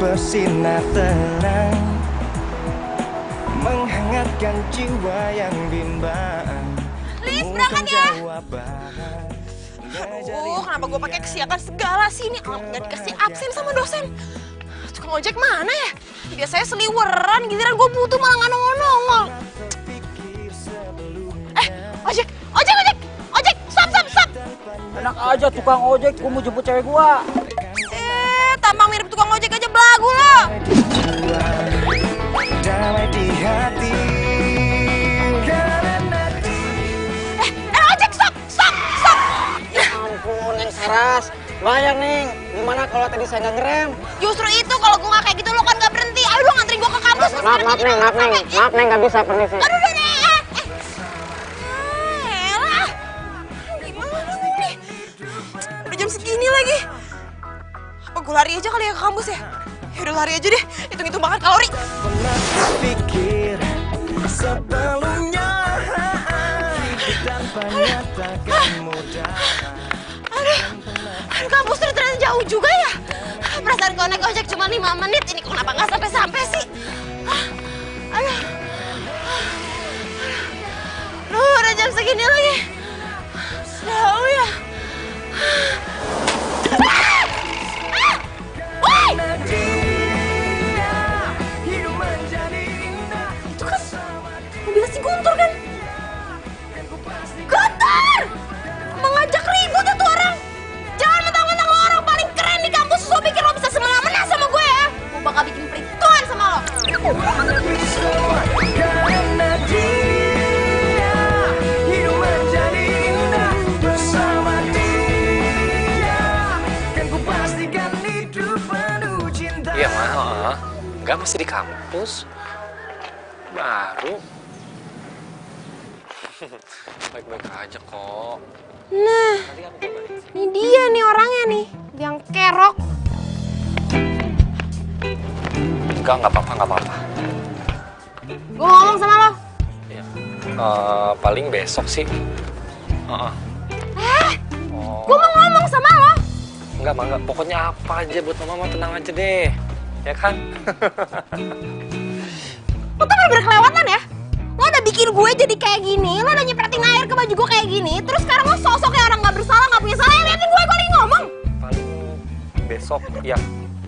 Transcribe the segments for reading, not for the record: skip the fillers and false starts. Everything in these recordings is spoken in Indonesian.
bersinar terang, menghangatkan jiwa yang bimbang. Lis, berangkat ya. Kenapa gue pakai kesiakan segala sih ini? Nggak dikasih absen sama dosen. Tukang ojek mana ya? Biasanya seliweran, giliran gue butuh malah nggak nongol-nongol. Ojek, stop. Enak aja tukang ojek, gue mau jemput cewek gua. Tampang mirip tukang ojek aja belagu lo. Damai di hati. Ojek, stop. Ya ampun, Neng Saras. Bayang, Neng. Gimana kalau tadi saya nggak ngerem? Justru itu kalau gue nggak kayak gitu lo kan nggak berhenti. Ayo dong nganterin gue ke kampus. Maaf, Neng, nggak bisa permisi. Aduh, Neng. Elah. Gimana nih? Udah jam segini lagi. Apa gue lari aja kali ya ke kampus ya? Yaudah lari aja deh. Hitung-hitung makan kalori. Pernah terpikir sebelumnya hidup tanpa nyatakan mudah. Aduh, kampus tuh ternyata jauh juga ya. Perasaan kalau naik ojek cuma 5 menit. Ini kok kenapa nggak sampai-sampai sih? Aduh. Udah jam segini lagi. Jauh ya. Woi! Itu kan mobil si Guntur kan? Guntur! Mengajak ribut itu orang. Jangan mentang-mentang lo orang paling keren di kampus. Lo pikir lo bisa semena-mena sama gue ya? Gue bakal bikin perhitungan sama lo. Karena dia hidup menjadi indah bersama dia, kan ku pastikan hidup penuh cinta. Iya mah, enggak masih di kampus. Baru. Baik-baik aja kok. Nah, ini dia nih orangnya nih, yang kerok. Enggak apa-apa. Gue ngomong sama lo. Iya. Paling besok sih. Gue mau ngomong sama lo. Enggak. Pokoknya apa aja buat mama tenang aja deh. Ya kan? Lo tuh bener-bener kelewatan ya. Lo udah bikin gue jadi kayak gini, lo udah nyepretin air ke baju gue kayak gini, terus sekarang lo sosok kayak orang gak bersalah, gak punya salah, yang liatin gue lagi ngomong. Paling besok, ya.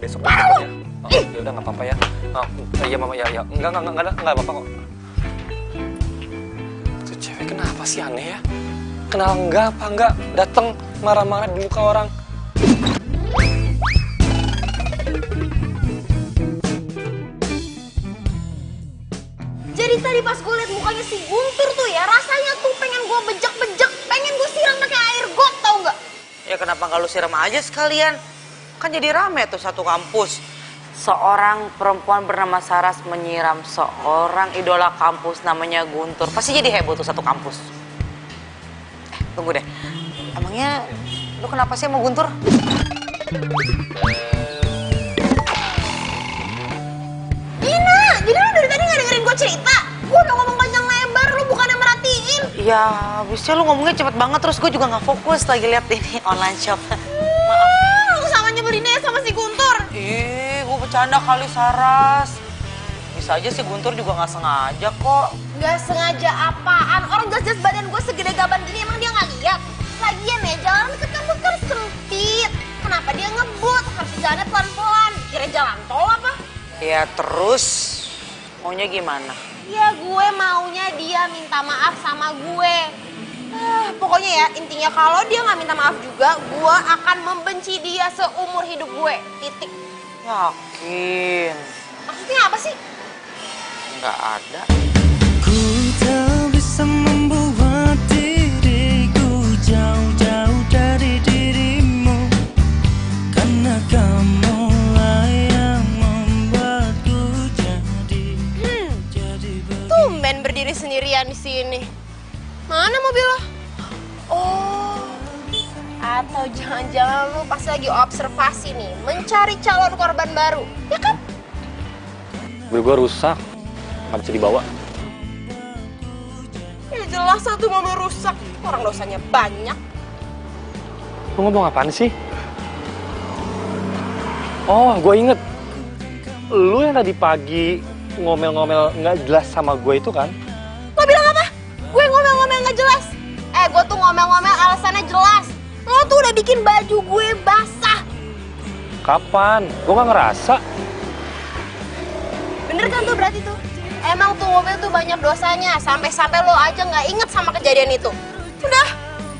Besok Mana aja. lu? Ya udah nggak apa-apa ya. Iya mama ya. Enggak apa-apa kok. Tuh cewek kenapa sih aneh ya? Kenal enggak datang marah-marah di muka orang. Jadi tadi pas gue liat mukanya si Guntur tuh ya, rasanya tuh pengen gue bejek-bejek, pengen gue siram pakai air got, tau nggak? Ya kenapa nggak lu siram aja sekalian? Kan jadi rame tuh satu kampus. Seorang perempuan bernama Saras menyiram seorang idola kampus namanya Guntur. Pasti jadi heboh tuh satu kampus. Tunggu deh. Emangnya lu kenapa sih sama Guntur? Jadi lu dari tadi nggak dengerin gue cerita? Gue udah ngomong panjang lebar, lu bukannya merhatiin. Ya, habisnya lu ngomongnya cepet banget terus gue juga nggak fokus lagi lihat ini online shop. Maaf. Lu sama nyebelinnya sama si Guntur. Gue bercanda kali Saras. Bisa aja si Guntur juga nggak sengaja kok. Gak sengaja apaan? Orang jelas-jelas badan gue segede gaban gini, emang dia nggak lihat? Lagian ya, jalan ke kampus kan sempit. Kenapa dia ngebut? Harus jalannya pelan-pelan. Kira jalan tol apa? Ya terus maunya gimana? Ya gue maunya dia minta maaf sama gue. Pokoknya ya intinya kalau dia nggak minta maaf juga, gue akan membenci dia seumur hidup gue. Titik. Yakin? Maksudnya apa sih? Nggak ada. Ku tak bisa membuat diriku jauh-jauh dari dirimu, karena kamulah yang membuatku jadi Tumben berdiri sendirian di sini. Mana mobil lo? Oh, atau jangan-jangan lu pas lagi observasi nih, mencari calon korban baru, ya kan? Mobil gue rusak, nggak bisa dibawa. Ya jelas satu mobil rusak, orang dosanya banyak. Lu ngomong apaan sih? Oh, gue inget. lu yang tadi pagi ngomel-ngomel nggak jelas sama gue itu kan? Lo bilang apa? Gue ngomel-ngomel nggak jelas. Gue tuh ngomel-ngomel alasannya jelas. Lo tuh udah bikin baju gue basah. Kapan? Gue nggak ngerasa. Bener kan tuh berarti tuh? Emang tuh mobil tuh banyak dosanya. Sampai-sampai lo aja nggak inget sama kejadian itu. Udah,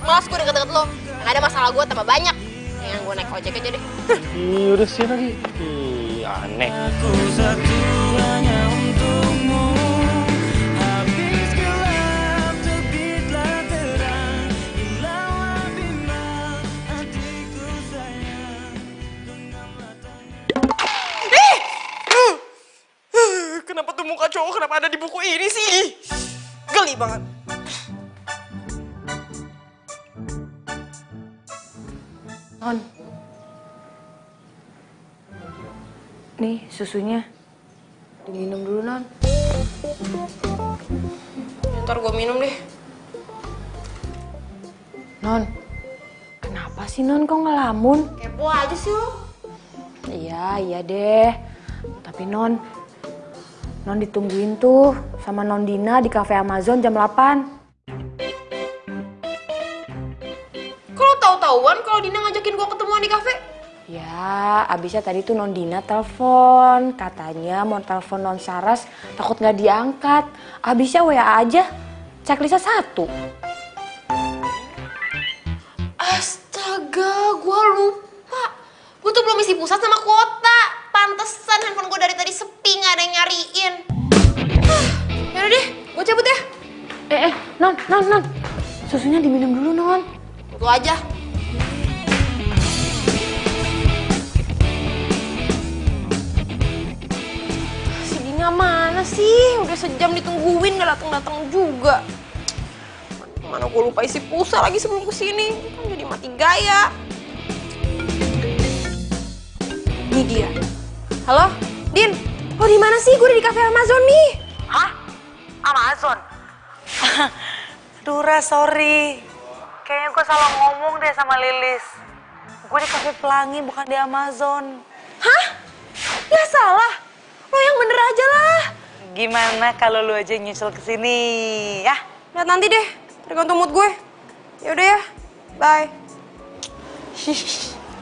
malas gue deket-deket lo. Yang ada masalah gue tambah banyak. Yang gue naik ojek aja deh. Ih, udah sih lagi. Ih, aneh. Aku satu hanya untukmu. Habis gelap terbitlah terang. Hilanglah bimbang hatiku sayang. Kenapa tuh muka cowok kenapa ada di buku ini sih? Geli banget. Non. Nih susunya. Diminum dulu, Non. Ntar gue minum deh. Non. Kenapa sih, Non? Kok ngelamun? Kepo aja sih lo. Iya deh. Tapi Non ditungguin tuh sama Non Dina di cafe Amazon jam 8. Kalau tahu-tahuan kalau Dina ngajakin gue ketemuan di kafe. Ya, abisnya tadi tuh Non Dina telepon. Katanya mau telepon Non Saras, takut nggak diangkat. Abisnya WA aja, checklistnya 1. Astaga, gue lupa. Gue tuh belum isi pusat sama kuota. Pantesan handphone gue dari tadi sepi, nggak ada yang nyariin. Yaudah deh, gue cabut ya. Non. Susunya diminum dulu, Non. Lu aja. Si Dina mana sih? Udah sejam ditungguin gak datang-datang juga. Mana gue lupa isi pulsa lagi sebelum kesini. Kan jadi mati gaya. Ini dia. Halo, Din. Lo di mana sih? Gue udah di cafe Amazon nih. Hah? Amazon? Dura, sorry. Kayaknya gue salah ngomong deh sama Lilis. Gue di Cafe Pelangi, bukan di Amazon. Hah? Gak salah. Lo yang bener aja lah. Gimana kalau lu aja nyusul ke sini, ya? Lihat nanti deh, tergantung mood gue. Yaudah ya, bye.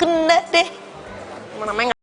Kena deh. Namanya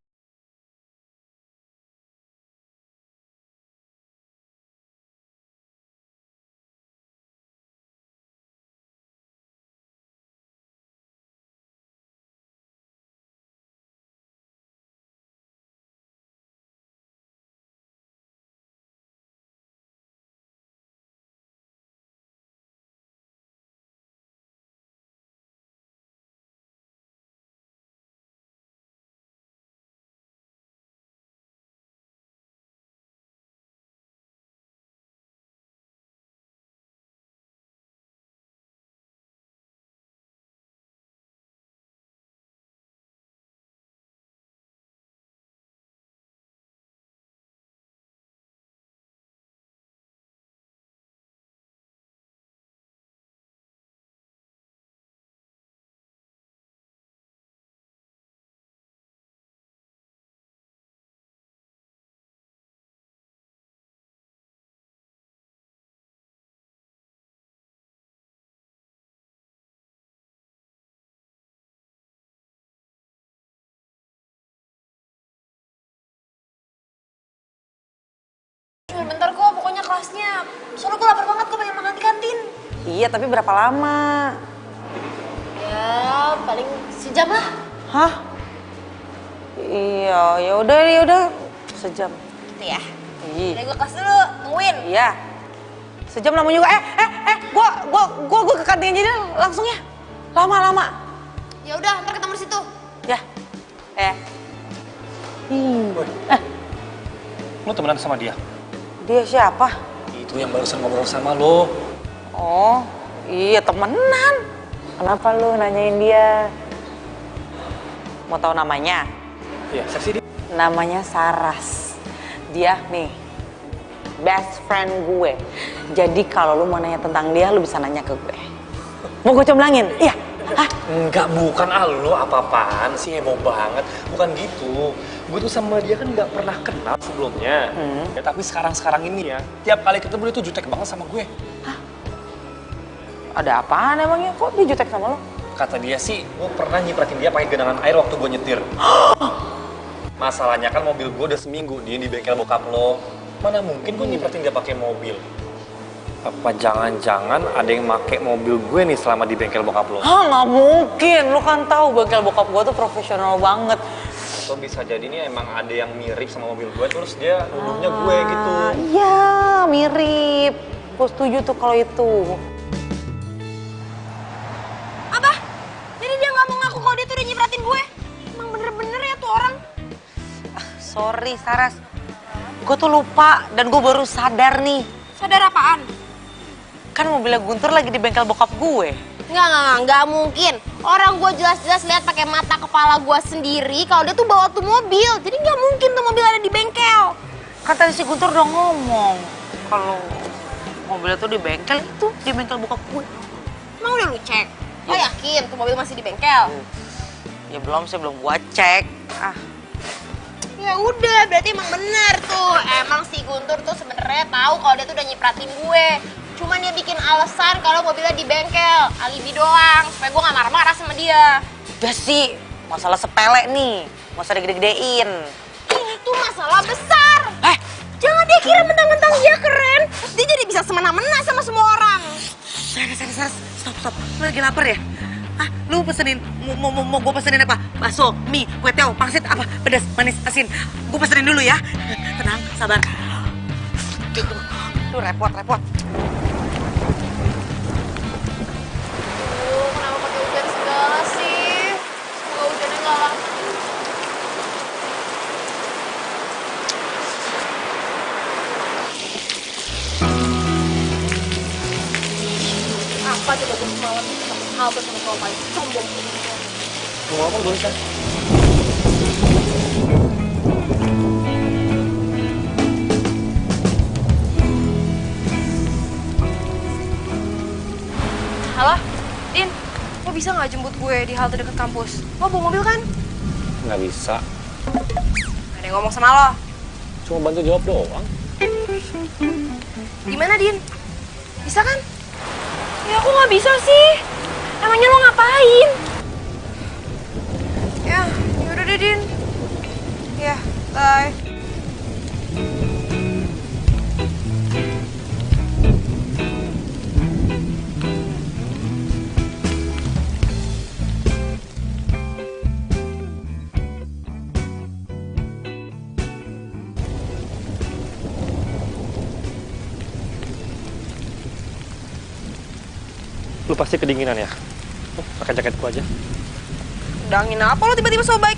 bentar kok, pokoknya kelasnya. Soalnya gue lapar banget, gue pengen makan di kantin. Iya, tapi berapa lama? Ya, paling sejam lah. Hah? Iya, ya udah sejam. Gitu ya. Iya. Udah gue kelas dulu, tungguin. Iya. Sejam lama juga. Gua ke kantin aja deh langsung ya. Lama. Ya udah, ntar ketemu di situ. Ya. Lo temenan sama dia? Dia siapa? Itu yang barusan ngobrol sama lo. Oh, iya temenan. Kenapa lu nanyain dia? Mau tahu namanya? Iya, seksi dia. Namanya Saras. Dia nih, best friend gue. Jadi kalau lu mau nanya tentang dia, lu bisa nanya ke gue. Mau gue comblangin? Iya. Hah? Enggak, bukan lo apa-apaan sih, heboh banget. Bukan gitu. gue tuh sama dia kan nggak pernah kenal sebelumnya. Ya tapi sekarang ini ya, tiap kali ketemu dia tuh jutek banget sama gue. Ada apaan emangnya? Kok dia jutek sama lo? Kata dia sih, gue pernah nyipratin dia pakai genangan air waktu gue nyetir. Masalahnya kan mobil gue udah seminggu di bengkel bokap lo. Mana mungkin gue nyipratin dia pakai mobil? Apa jangan-jangan ada yang make mobil gue nih selama di bengkel bokap lo? Hah, nggak mungkin. Lo kan tahu bengkel bokap gue tuh profesional banget. Atau bisa jadi nih emang ada yang mirip sama mobil gue, terus dia nuduhnya gue gitu. Iya, mirip. Gue setuju tuh kalau itu. Apa? Jadi dia nggak mau ngaku kalau dia tuh udah nyipratin gue? Emang bener-bener ya tuh orang? Sorry, Saras. Gue tuh lupa dan gue baru sadar nih. Sadar apaan? Kan mobilnya Guntur lagi di bengkel bokap gue. Nggak mungkin. Orang gue jelas-jelas lihat pakai mata kepala gue sendiri kalau dia tuh bawa tuh mobil. Jadi nggak mungkin tuh mobil ada di bengkel. Kan tadi si Guntur udah ngomong kalau mobilnya tuh di bengkel itu, di bengkel bokap gue. Emang udah lu cek? Lo yakin tuh mobil masih di bengkel? Ya belum sih, belum gua cek. Ya udah, berarti emang bener tuh. Emang si Guntur tuh sebenarnya tahu kalau dia tuh udah nyipratin gue. Cuman dia bikin alasan kalau mobilnya di bengkel, alibi doang, supaya gue nggak marah-marah sama dia. Udah sih, masalah sepele nih, nggak usah digede-gedein. Itu masalah besar. Jangan dia kira mentang-mentang dia keren, terus dia jadi bisa semena-mena sama semua orang. Saras, stop. Lu lagi lapar ya? Lu pesenin, mau gue pesenin apa? Bakso, mie, kue teo, pangsit, apa? Pedas, manis, asin. Gue pesenin dulu ya. Tenang, sabar. Tuh repot. Kenapa pakai hujan segala sih? Semoga hujannya nggak lama. Apa coba gue semalam sahabat sama cowok paling sombong. Mau apa gue kan? Halo, Din, lo bisa nggak jemput gue di halte dekat kampus? Lo bawa mobil kan? Nggak bisa. Ada yang ngomong sama lo. Cuma bantu jawab doang. Gimana, Din? Bisa kan? Ya aku nggak bisa sih. Emangnya lo ngapain? Ya, yaudah deh, Din. Ya, bye. Lu pasti kedinginan ya? Pakai jaketku aja. Dangin apa lo tiba-tiba so baik?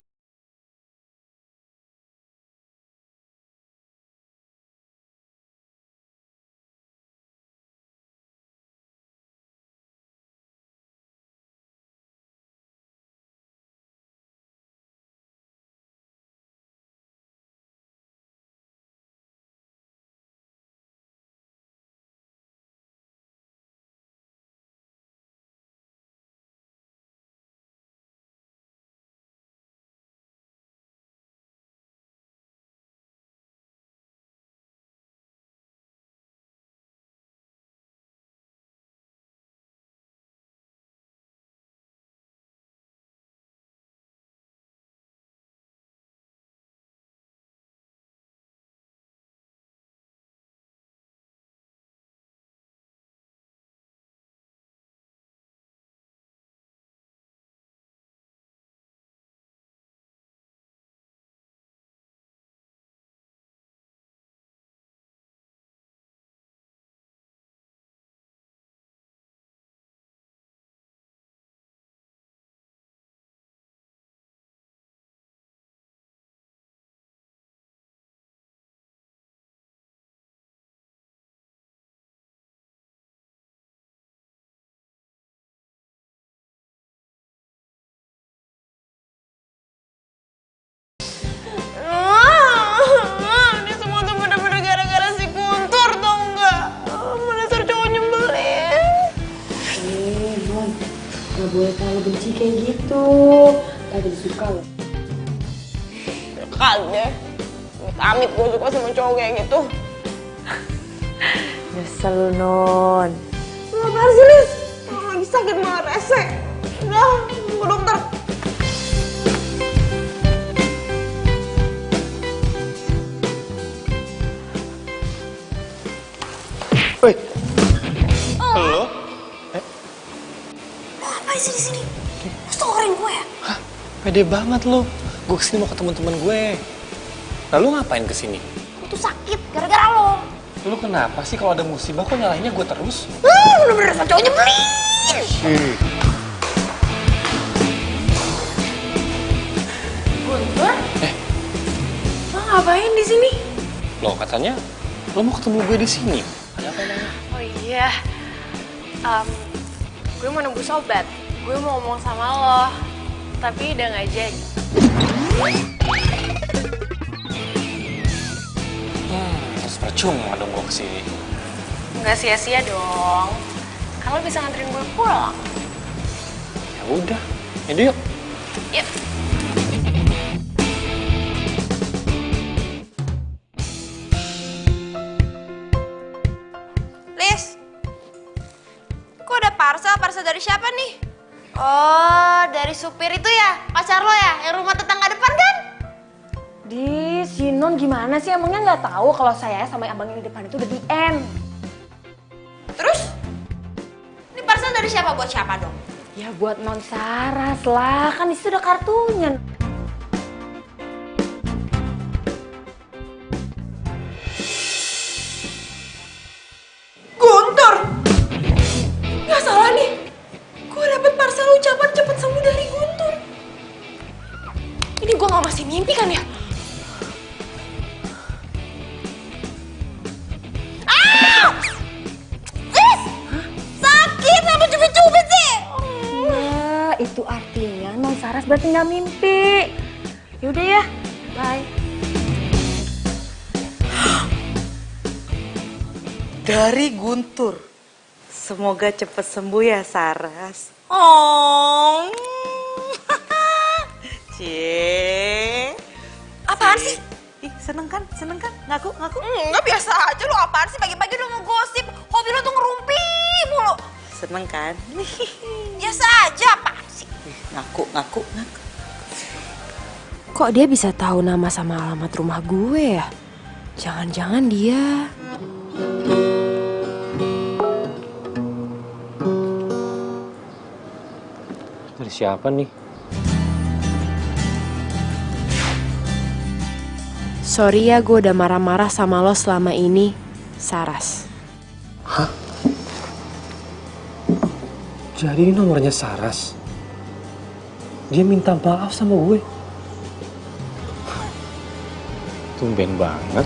Ini semua tuh bener-bener gara-gara si Guntur, tau nggak? Dasar cowok nyebelin. Bon, gak boleh terlalu benci kayak gitu. Gak ada suka loh. Kagak amit gue suka sama cowok kayak gitu. Nyesel lu, Non. Lu apaan sih, Lis? Orang lagi sakit malah rese. Udah, gue dokter. Woi. Halo? Lo ngapain sih di sini? Lo storin gue ya? Hah? Pede banget lu. Gue kesini mau ketemu temen gue. Lalu ngapain kesini? Gue tuh sakit gara-gara lo. Lu kenapa sih kalau ada musibah kok nyalahinnya gue terus? Bener-bener sama cowok nyebelin. Guntur? Lo ngapain di sini? Loh katanya lo mau ketemu gue di sini. Ada apa emangnya? Oh iya. Gue mau nunggu sobat. Gue mau ngomong sama lo. Tapi udah nggak jadi. Terus percuma dong gue kesini. Nggak sia-sia dong. Kan lo bisa nganterin gue pulang. Ya udah, ini yuk. Yuk. Lis, kok ada parcel? Parcel dari siapa nih? Oh, dari supir itu ya? Pacar lo ya? Yang rumah tetangga depan kan? Di si Non gimana sih? Emangnya nggak tahu kalau saya sama abang yang di depan itu udah di end. Terus? Ini parcel dari siapa buat siapa dong? Ya buat Non Saras lah, kan disitu ada kartunya. Guntur! Nggak salah nih. Gue dapet parcel ucapan cepet sembuh dari Guntur. Ini gue nggak masih mimpi kan ya? Sakit, apa cubit-cubit sih? Nah, itu artinya Non Saras berarti nggak mimpi. Yaudah ya, bye. Dari Guntur. Semoga cepet sembuh ya, Saras. Oh. Cie. Apaan sih? Ih, seneng kan? Seneng kan? Ngaku, ngaku. Enggak, biasa aja lu. Apaan sih pagi-pagi lu mau gosip? Hobi lu tuh ngerumpi mulu. Seneng kan? Biasa aja, apaan sih? Ngaku, ngaku, ngaku. Kok dia bisa tahu nama sama alamat rumah gue ya? Jangan-jangan dia... Dari siapa nih? Sorry ya gue udah marah-marah sama lo selama ini, Saras. Hah? Jadi ini nomornya Saras? Dia minta maaf sama gue? Tumben banget.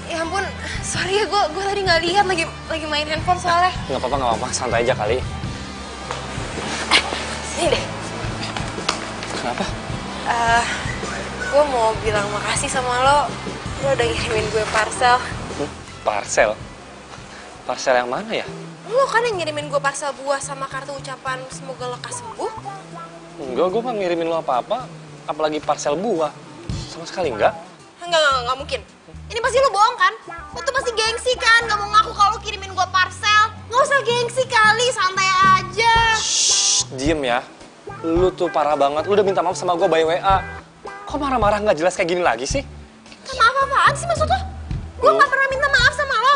Ya ampun, sorry ya gue tadi nggak lihat lagi main handphone soalnya. Nggak apa-apa, santai aja kali. Sini deh. Kenapa? Gue mau bilang makasih sama lo udah ngirimin gue parcel. Parcel? Parcel yang mana ya? Lo kan yang ngirimin gue parcel buah sama kartu ucapan semoga lekas sembuh. Enggak, gue nggak ngirimin lo apa-apa. Apalagi parcel buah. Sama sekali enggak. Enggak mungkin. Ini pasti lu bohong kan? Lu tuh pasti gengsi kan? Gak mau ngaku kalau lu kirimin gua parcel. Nggak usah gengsi kali, santai aja. Shh, diem ya. Lu tuh parah banget. Lu udah minta maaf sama gue by WA. Kok marah-marah nggak jelas kayak gini lagi sih? Maaf apaan sih maksud lo? Gua nggak pernah minta maaf sama lo.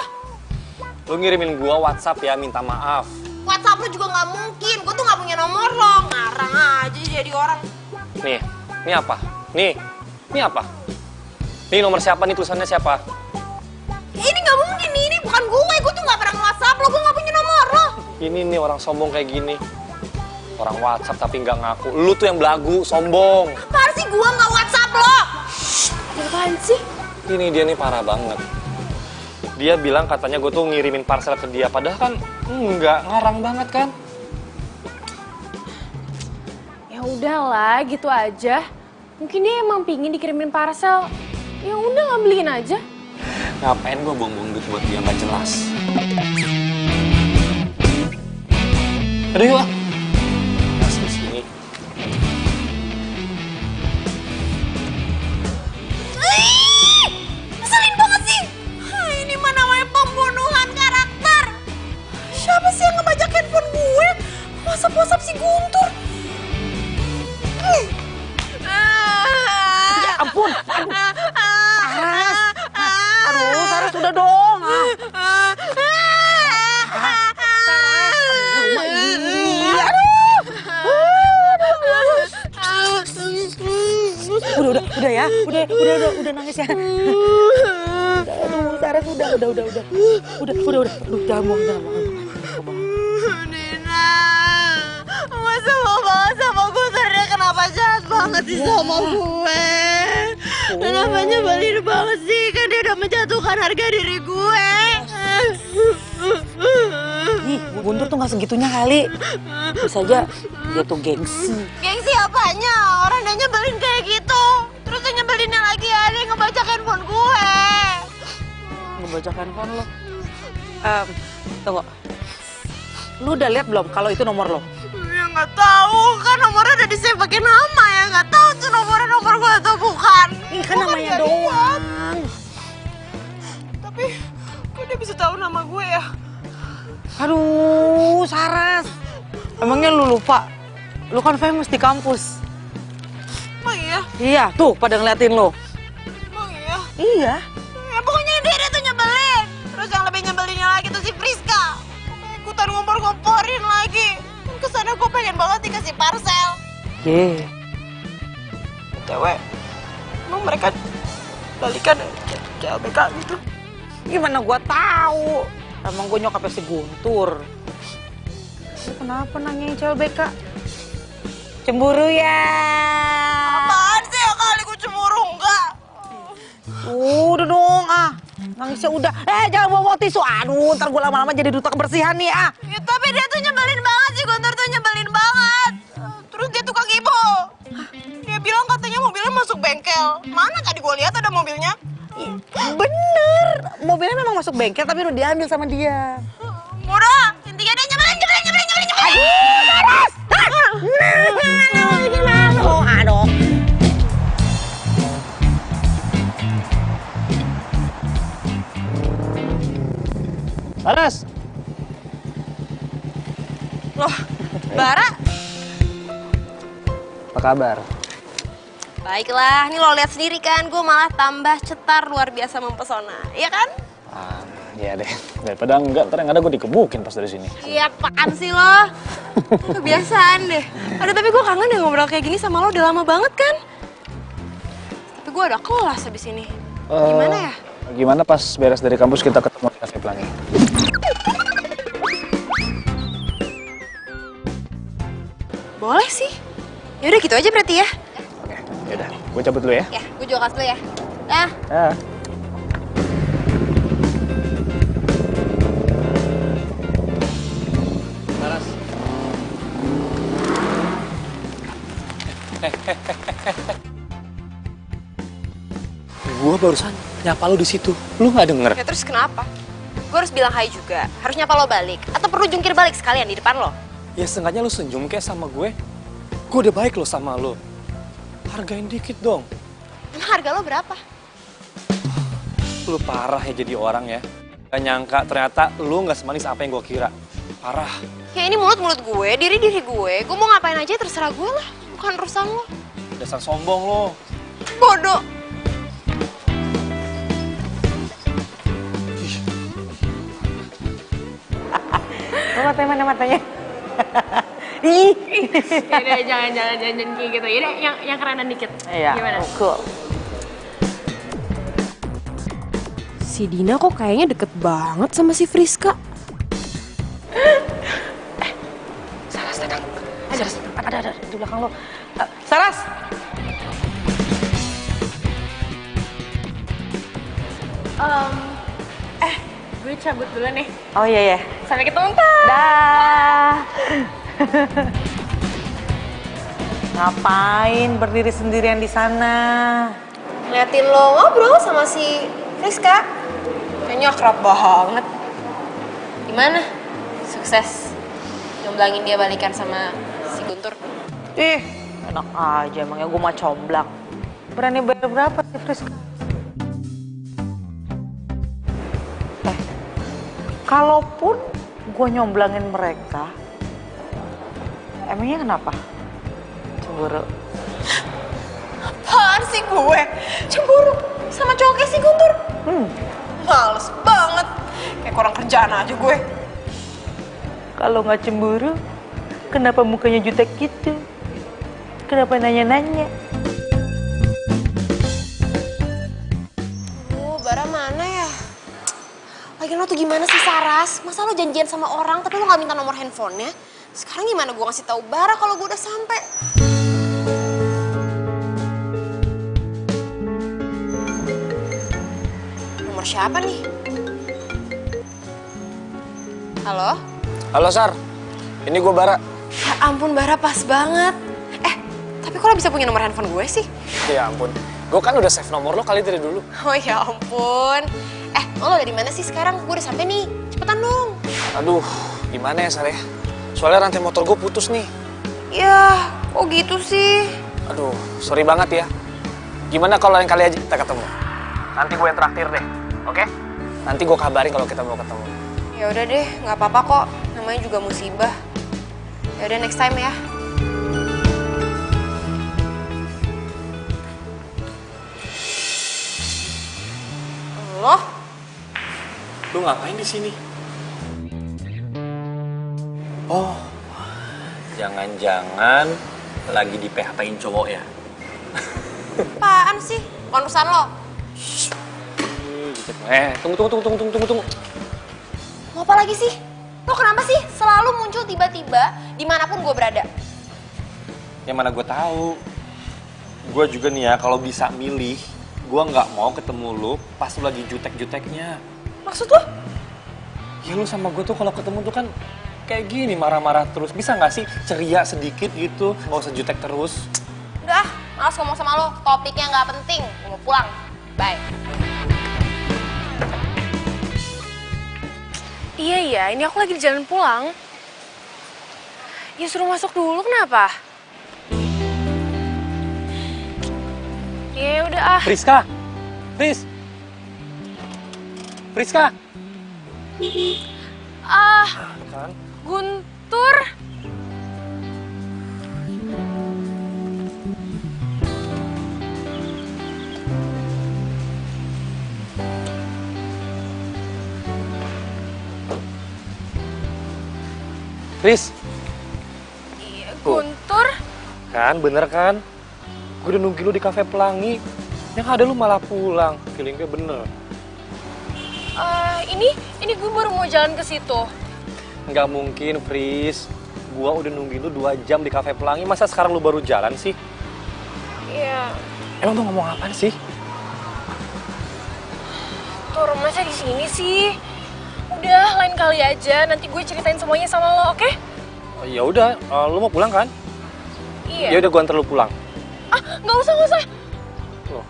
Lu ngirimin gue WhatsApp ya, minta maaf. WhatsApp lu juga nggak mungkin. Gua tuh nggak punya nomor lo. Ngarang aja jadi orang. Nih, ini apa? Nih, ini apa? Nih nomor siapa nih, tulisannya siapa? Ini nggak mungkin nih. Ini bukan gue. Gua tuh nggak pernah nge-WhatsApp lo. Gua nggak punya nomor lo. Ini nih orang sombong kayak gini. Orang WhatsApp tapi nggak ngaku. Lu tuh yang belagu, sombong. Apaan sih gua nggak WhatsApp lo? Apaan sih? Ini dia nih parah banget. Dia bilang katanya gue tuh ngirimin parcel ke dia. Padahal kan nggak, ngarang banget kan? Ya udahlah, gitu aja. Mungkin dia emang pingin dikirimin parcel. Ya udah ngambilin aja. Ngapain gue buang-buang duit buat dia nggak jelas? Aduh yuk. Masih sini. Ngeselin banget sih. Ini mah namanya pembunuhan karakter. Siapa sih yang ngebajak handphone gue? WhatsApp si Guntur. Ya ampun. Aduh, Saras udah dong. Udah ya, udah nangis ya. Aduh, Saras udah, jangan bohong. Dina, masa mau banget sama Guntur, dia kenapa jahat banget sih sama gue? Kenapa nyebelin banget sih, kan dia udah menjatuhkan harga diri gue. Ih, Guntur tuh gak segitunya kali. Bisa aja dia tuh gengsi. Gengsi apanya? Orang dia nyebelin kayak gitu. Terus dia nyebelinnya lagi ada yang ngebajak handphone gue. Ngebajak handphone lo. Tunggu. Lu udah lihat belum kalau itu nomor lo? Ya nggak tahu, kan nomornya udah di-save pakai nama ya. Nggak tahu tuh nomor gue atau bukan. Ini kan namanya doang. Tapi kok dia bisa tahu nama gue ya? Aduh, Saras. Emangnya lu lupa? Lu kan famous di kampus. Emang iya? Iya, tuh pada ngeliatin lo. Emang iya? Iya. Ya pokoknya dia tuh nyebelin. Terus yang lebih nyebelinnya lagi tuh si Friska. Ikutan ngompor-ngomporin lagi. Kesana gue pengen banget dikasih parcel. Ye. BTW, emang mereka balikan ke LBK gitu? Gimana gua tahu? Emang gue nyokapnya si Guntur. Lu kenapa nanyain CLBK? Cemburu ya? Apaan sih ya kali gue cemburu enggak? Udah dong nangisnya udah. Jangan bawa tisu. Aduh, ntar gue lama-lama jadi duta kebersihan nih Ya, tapi dia tuh nyebelin banget sih, Guntur tuh nyebelin banget. Terus dia tukang ibu. Dia bilang katanya mobilnya masuk bengkel. Mana tadi gue lihat ada mobilnya? Bener, mobilnya memang masuk bengkel tapi udah diambil sama dia. Udah, intinya dia nyebelin. Aduh, Saras! Aduh. Saras. Loh, Bara? Apa kabar? Baiklah, ini lo lihat sendiri kan, gue malah tambah cetar luar biasa mempesona, iya kan? Iya deh. Daripada enggak, ntar yang ada gue dikebukin pas dari sini. Iya, apaan sih lo? Kebiasaan deh. Aduh, tapi gue kangen deh ngobrol kayak gini sama lo, udah lama banget kan? Tapi gue ada kelas habis ini. Gimana ya? Gimana pas beres dari kampus kita ketemu di Cafe Pelangi? Boleh sih. Yaudah gitu aja berarti ya. Oke, yaudah. Gue cabut dulu ya. Ya, gue juga kelas dulu ya. Dah. Ya. Saras. Gua barusan nyapa lu di situ. Lu nggak denger? Ya terus kenapa? Gue harus bilang hai juga. Harus nyapa lo balik. Atau perlu jungkir balik sekalian di depan lo? Ya sengaja lu senyum kayak sama gue. Gue udah baik lo sama lo. Hargain dikit dong. Emang harga lo berapa? Lu parah ya jadi orang ya. Gak nyangka ternyata lu gak semanis apa yang gue kira. Parah. Ya ini mulut-mulut gue, diri-diri gue. Gue mau ngapain aja terserah gue lah. Bukan urusan lo. Dasar sombong lo. Bodoh. Mana matanya? Ih. Yaudah, jangan kayak gitu. Yaudah, yang kerenan dikit. Iya, Gimana? cool. Si Dina kok kayaknya deket banget sama si Friska. Saras datang. Saras, ada di belakang lo. Saras. Gue cabut dulu nih. Oh iya. Sampai ketemu kan? Dah. Ngapain berdiri sendirian di sana? Ngeliatin lo ngobrol sama si Rizka. Kayaknya akrab banget. Gimana? Sukses nyomblangin dia balikan sama si Guntur? Ih, enak aja emangnya gue mah comblang. Berani bayar berapa sih Friska? Kalaupun gue nyomblangin mereka, emangnya kenapa? Cemburu. Apaan sih gue? Cemburu sama cowoknya si Guntur? Males banget. Kayak kurang kerjaan aja gue. Kalau nggak cemburu, kenapa mukanya jutek gitu? Kenapa nanya-nanya? Bara mana ya? Lagian lo tuh gimana sih Saras? Masa lo janjian sama orang tapi lo gak minta nomor handphonenya? Sekarang gimana gue ngasih tahu Bara kalau gue udah sampai? Nomor siapa nih? Halo? Halo Sar, ini gue Bara. Ya ampun Bara, pas banget. Tapi kok lo bisa punya nomor handphone gue sih? Ya ampun, gue kan udah save nomor lo kali dari dulu. Oh ya ampun. Lo dari mana sih sekarang? Gue udah sampai nih. Cepetan dong. Aduh, gimana ya Sar ya? Soalnya rantai motor gue putus nih. Ya, kok gitu sih? Aduh, sorry banget ya. Gimana kalau lain kali aja kita ketemu? Nanti gue yang traktir deh, oke? Nanti gue kabarin kalau kita mau ketemu. Ya udah deh, nggak apa-apa kok. Namanya juga musibah. Ya udah next time ya. Loh? Lu ngapain di sini? Oh, jangan-jangan lagi di PHP-in cowok ya? Apaan sih? Urusan lo? Tunggu. Mau apa lagi sih? Lo kenapa sih selalu muncul tiba-tiba dimanapun gue berada? Yang mana gue tahu. Gue juga nih ya, kalau bisa milih, gue nggak mau ketemu lu pas lu lagi jutek-juteknya. Maksud lo? Ya lu sama gue tuh kalau ketemu tuh kan kayak gini, marah-marah terus. Bisa nggak sih ceria sedikit gitu, nggak usah jutek terus. Udah, malas ngomong sama lo. Topiknya nggak penting. Gue mau pulang. Bye. Iya, ini aku lagi di jalan pulang. Ya suruh masuk dulu, kenapa? Ya udah ah. Friska! Kan? Guntur. Fris, Iya, Guntur. kan bener kan? Gue udah nungguin lu di kafe Pelangi. Yang ada lu malah pulang. Feeling gue bener. Ini gue baru mau jalan ke situ. Nggak mungkin, Fris. Gua udah nungguin lu 2 jam di kafe Pelangi. Masa sekarang lu baru jalan sih? Iya. Emang tuh ngomong apaan sih? Tur, masa di sini sih? Udah, lain kali aja. Nanti gue ceritain semuanya sama lo, oke? Oh, ya udah, lu mau pulang kan? Iya. Ya udah, gua antar lu pulang. Nggak usah. Loh.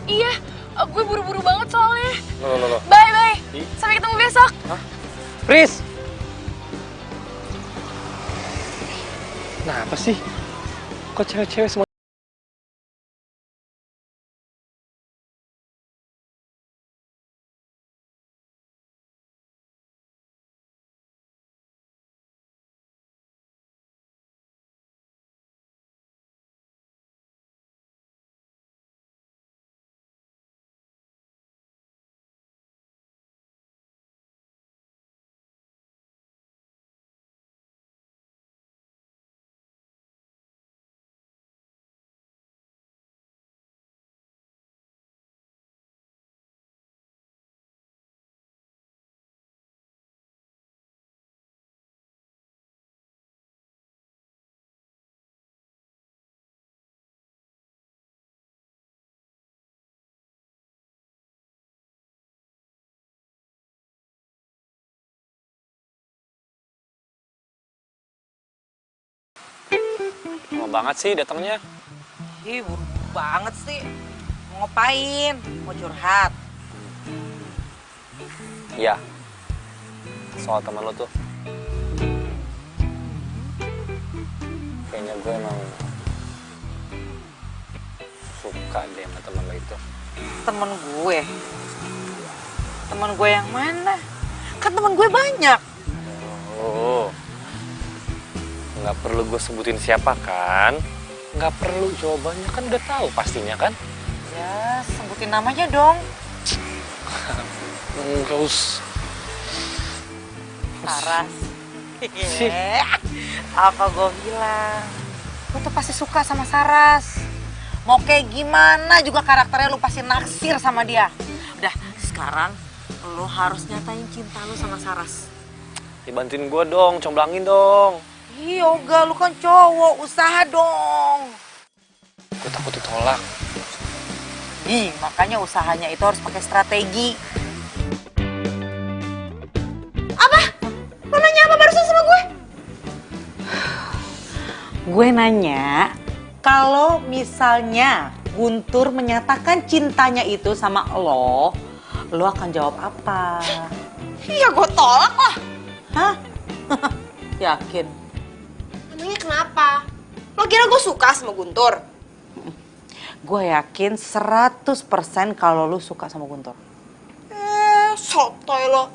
Iya. Gue buru-buru banget soalnya. Loh. Bye. Sampai ketemu besok. Hah? Fris! Nah, apa sih? Kok cewek-cewek semua Lama banget sih datangnya. Ih, buru-buru banget sih. Mau ngapain? Mau curhat? Iya. Soal teman lo tuh. Kayaknya gue emang suka deh sama teman lo itu. Temen gue? Temen gue yang mana? Kan temen gue banyak. Oh, nggak perlu gue sebutin siapa kan? Nggak perlu, jawabannya kan udah tahu pastinya kan? Ya, sebutin namanya dong. Nggak usah. Saras. Apa gue bilang? Lu tuh pasti suka sama Saras. Mau kayak gimana juga karakternya lu pasti naksir sama dia. Udah, sekarang lu harus nyatain cinta lu sama Saras. Ya bantuin gue dong, comblangin dong. Ih, Yoga, lu kan cowok, usaha dong. Gue takut ditolak. Ih, makanya usahanya itu harus pakai strategi. Apa? Lo nanya apa barusan sama gue? Gue nanya, kalau misalnya Guntur menyatakan cintanya itu sama lo akan jawab apa? Iya gue tolak lah. Hah? Yakin? Emangnya kenapa? Lo kira gue suka sama Guntur? Gue yakin 100% kalau lu suka sama Guntur. Sotoy lo.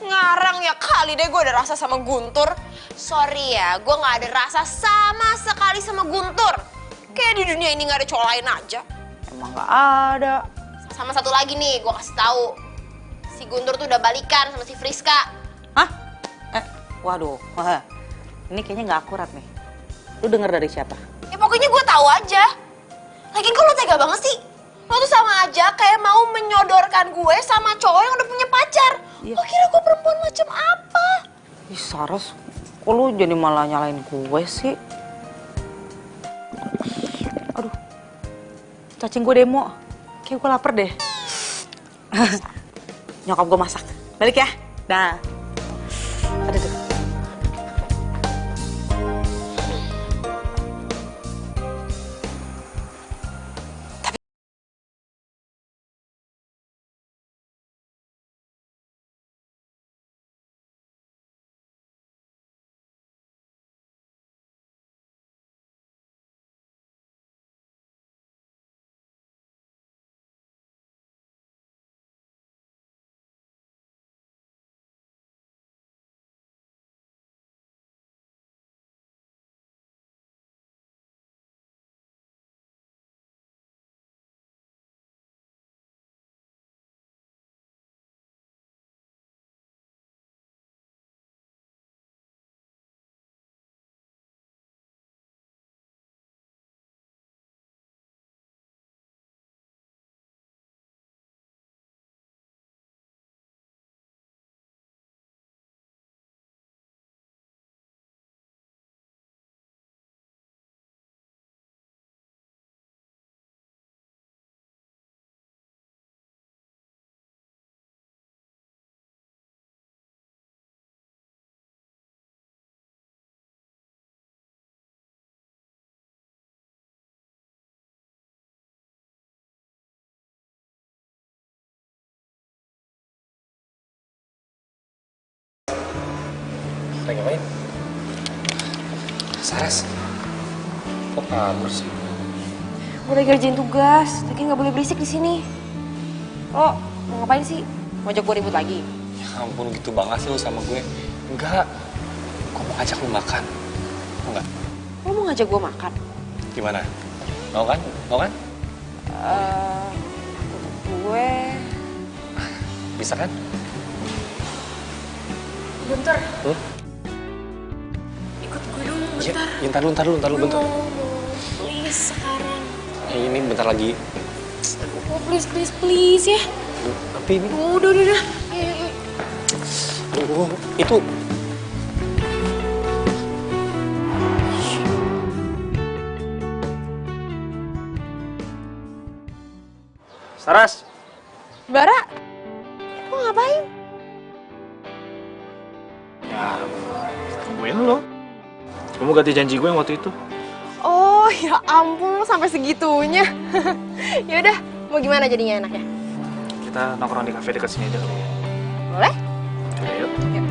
Ngarang ya kali deh gue ada rasa sama Guntur. Sorry ya, gue gak ada rasa sama sekali sama Guntur. Kayak di dunia ini gak ada cowok lain aja. Emang gak ada. Sama satu lagi nih, gue kasih tahu. Si Guntur tuh udah balikan sama si Friska. Hah? Waduh. Wah, ini kayaknya gak akurat nih. Lu denger dari siapa? Ya pokoknya gue tahu aja. Lagian kok lo tega banget sih? Lo tuh sama aja kayak mau menyodorkan gue sama cowok yang udah punya pacar. Iya. Lo kira gue perempuan macam apa? Ih, Saras, kok lu jadi malah nyalain gue sih? Aduh, cacing gue demo. Kayak gue lapar deh. Nyokap gue masak. Balik ya. Dah. Aduh, tuh. Lagi ngapain? Saras, kok kabur sih? Gue lagi ngerjain tugas, lagi nggak boleh berisik di sini. Lo mau ngapain sih? Mau ajak gue ribut lagi? Ya ampun, gitu banget sih lo sama gue. Enggak, gue mau ajak lo makan. Mau nggak? Lo mau ngajak gue makan? Gimana? Mau kan? Mau kan? Gue... Bisa kan? Bentar, Hmm? ikut gue dong Ya, bentar. ntar lu, bentar. Mau, please sekarang. Ini bentar lagi. Oh, please ya. Tapi ini, Udah. Ayo. aduh, itu. Saras. Bara, lo ngapain? Ya, tungguin lo. Kamu ganti janji gue yang waktu itu. Oh ya ampun, sampai segitunya. Ya udah, mau gimana jadinya enaknya? Kita nongkrong di kafe dekat sini aja kali ya. Boleh? Coba yuk. Yuk.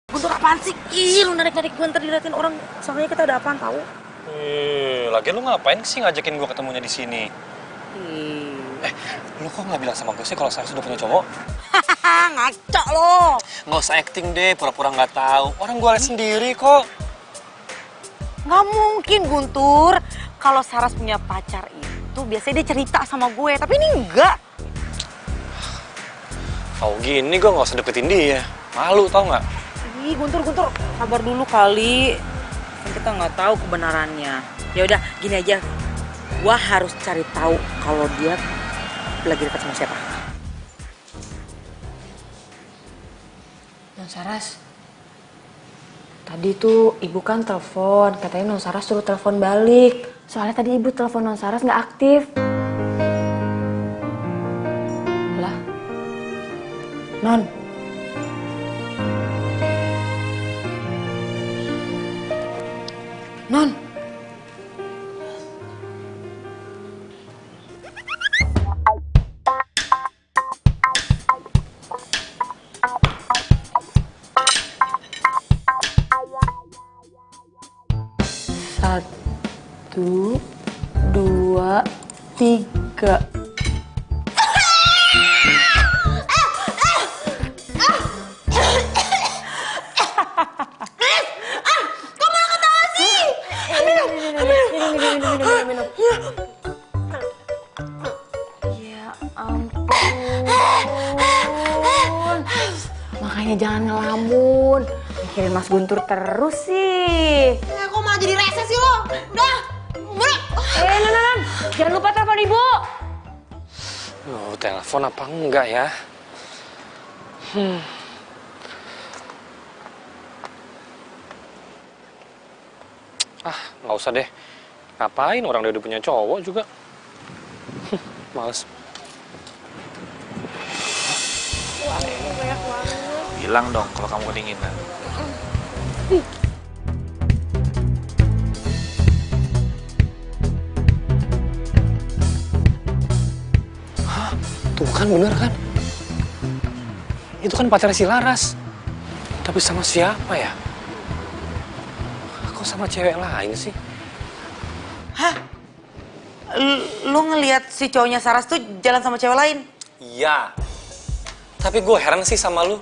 Guntur apaan sih? Ih, lu narik-narik gue ntar diliatin orang. Soalnya kita ada apaan tahu? Lagian lu ngapain sih ngajakin gue ketemunya di sini? Lu kok nggak bilang sama gue sih kalau Saras udah punya cowok? Hahaha, ngaco lo. Nggak usah acting deh, pura-pura nggak tahu. Orang gue liat sendiri kok. Nggak mungkin, Guntur. Kalau Saras punya pacar itu biasanya dia cerita sama gue, tapi ini enggak. Tau gini gue nggak usah deketin dia. Malu tau nggak? Ih, Guntur, sabar dulu kali. Kan kita nggak tahu kebenarannya. Ya udah, gini aja. Gua harus cari tahu kalau dia lagi dekat sama siapa. Non Saras, tadi tuh ibu kan telepon, katanya Non Saras suruh telepon balik. Soalnya tadi ibu telepon Non Saras nggak aktif. Lah, Non. Non. Satu, dua, tiga. Minum. Ya ampun. Makanya jangan ngelamun. Mikirin Mas Guntur terus sih. Kok malah jadi rese sih lo? Udah, bener. Non. Jangan lupa telepon ibu. Telepon apa enggak ya? Nggak usah deh. Ngapain orang dia udah punya cowok juga? Males. Bilang dong kalau kamu kedinginan. Tuh kan bener kan? Itu kan pacarnya si Laras. Tapi sama siapa ya? Kok sama cewek lain sih? Hah? Lu ngelihat si cowoknya Saras tuh jalan sama cewek lain? Iya. Tapi gue heran sih sama lu.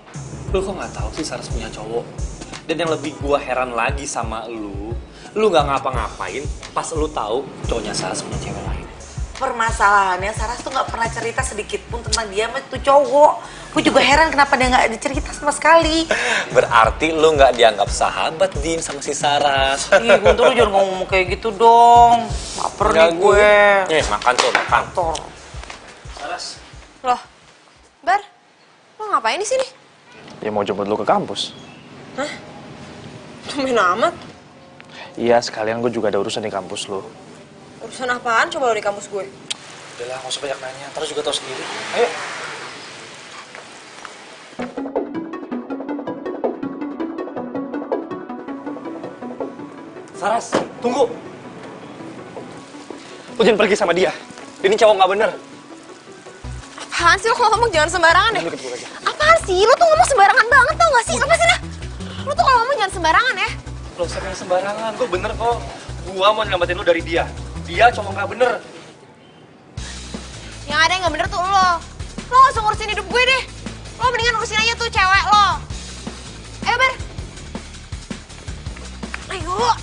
Lu kok nggak tahu sih Saras punya cowok? Dan yang lebih gue heran lagi sama lu nggak ngapa-ngapain pas lu tahu cowoknya Saras punya cewek lain. Permasalahannya Saras tuh nggak pernah cerita sedikit pun tentang dia sama tuh cowok. Gue juga heran kenapa dia nggak dicerita sama sekali. Berarti lu nggak dianggap sahabat, Din, sama si Saras. Ih, Guntur, lu jangan ngomong kayak gitu dong. Laper nih gue. Makan tuh, makan. Laras. Loh, Bar, lo ngapain di sini? Ya mau jemput lu ke kampus. Hah? Tumben amat. Iya, sekalian gue juga ada urusan di kampus lu. Urusan apaan coba lo di kampus gue? Udahlah, gak usah banyak nanya. Terus juga tahu sendiri. Ayo. Saras, tunggu. Lu jangan pergi sama dia. Dia ini cowok nggak bener. Apaan sih lo kalau ngomong jangan sembarangan deh? Lu ikut gue aja. Apaan sih? Lo tuh ngomong sembarangan banget tau gak sih? Apa sih dah? Lo tuh kalau ngomong jangan sembarangan ya? Lo sering sembarangan. Gue bener kok. Gua mau nyelamatin lu dari dia. Dia cowok nggak bener. Yang ada yang gak bener tuh lo. Lo gak usah ngurusin hidup gue deh. Lo mendingan urusin aja tuh cewek lo. Ayo Bar. Ayo.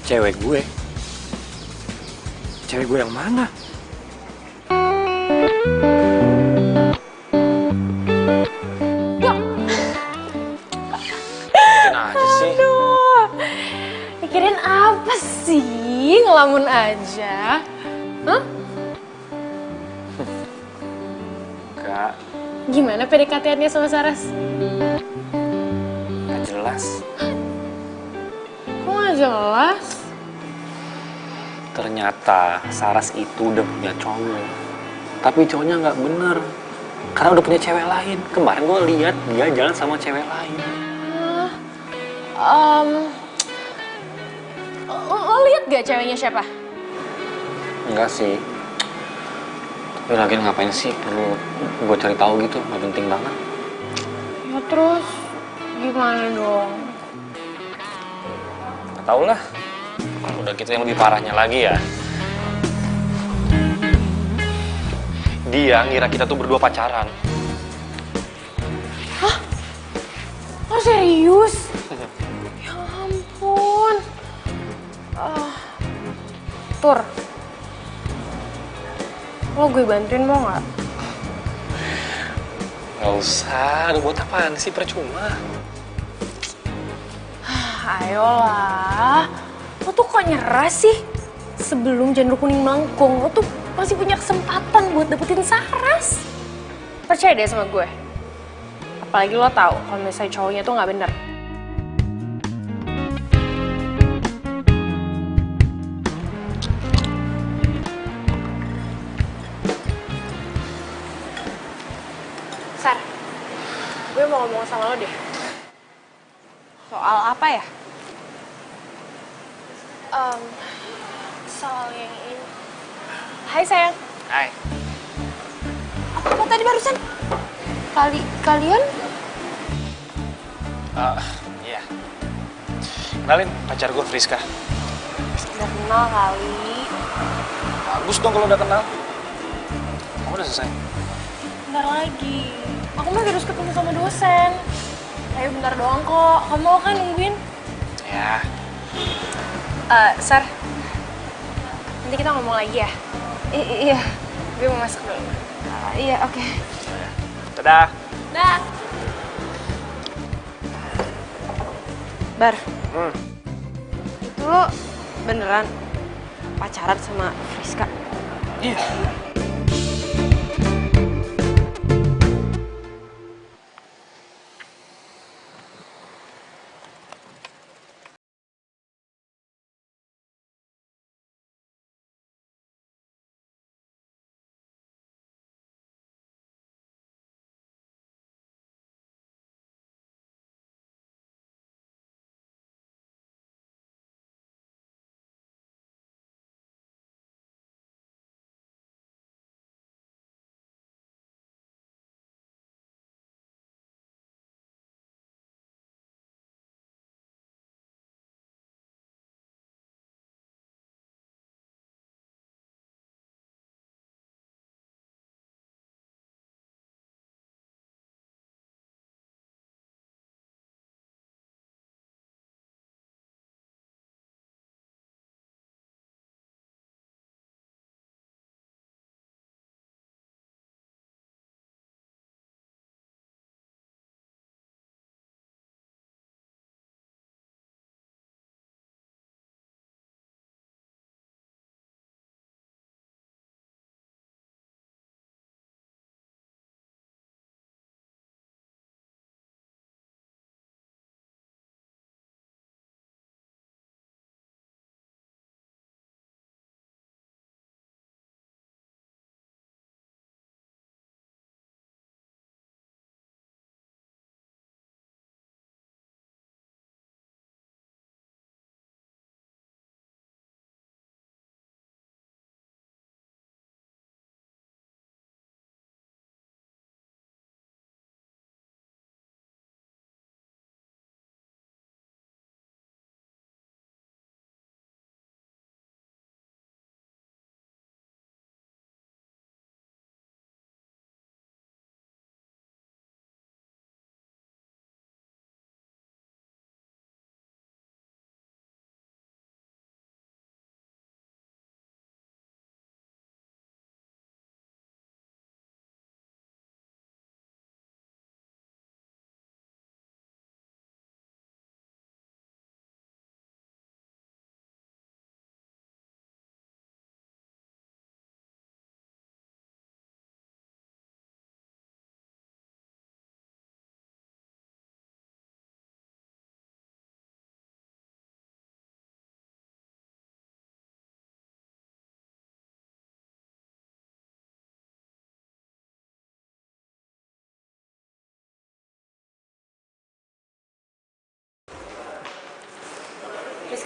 Cewek gue? Cewek gue yang mana? Bikin aja sih. Mikirin apa sih? Ngelamun aja. Hah? Enggak, Gimana PDKT-annya sama Saras? gak jelas. Kok gak jelas? Ternyata Saras itu udah punya cowok. Tapi cowoknya nggak bener. Karena udah punya cewek lain. Kemarin gue lihat dia jalan sama cewek lain. Lo lihat gak ceweknya siapa? Enggak sih. Tapi lagi ngapain sih perlu gue cari tahu gitu? Nggak penting banget. Ya terus gimana dong? Nggak tahu lah. Udah gitu yang lebih parahnya lagi ya. Dia ngira kita tuh berdua pacaran. Lo serius? Ya ampun. Tur. Lo gue bantuin mau gak? Nggak usah. Aduh, buat apaan sih? Percuma. Ayolah. Lo tuh kok nyerah sih? Sebelum janur kuning melengkung, lo tuh masih punya kesempatan buat dapetin Saras. Percaya deh sama gue. Apalagi lo tahu kalau misalnya cowoknya tuh nggak bener. Sar, gue mau ngomong sama lo deh. Soal apa ya? Soal yang ini. Hai sayang. Hai. Apa tadi barusan? Kalian? Iya. Kenalin, pacar gue Friska. Udah kenal kali. Bagus dong kalau udah kenal. Kamu udah selesai? Bentar lagi. Aku masih harus ketemu sama dosen. Ayo bentar doang kok. Kamu mau kan nungguin? Ya. Sar. Nanti kita ngomong lagi ya? Iya. Gue mau masuk dulu. Iya, oke. Dadah. Dah. Bar. Itu lo beneran pacaran sama Friska? Iya.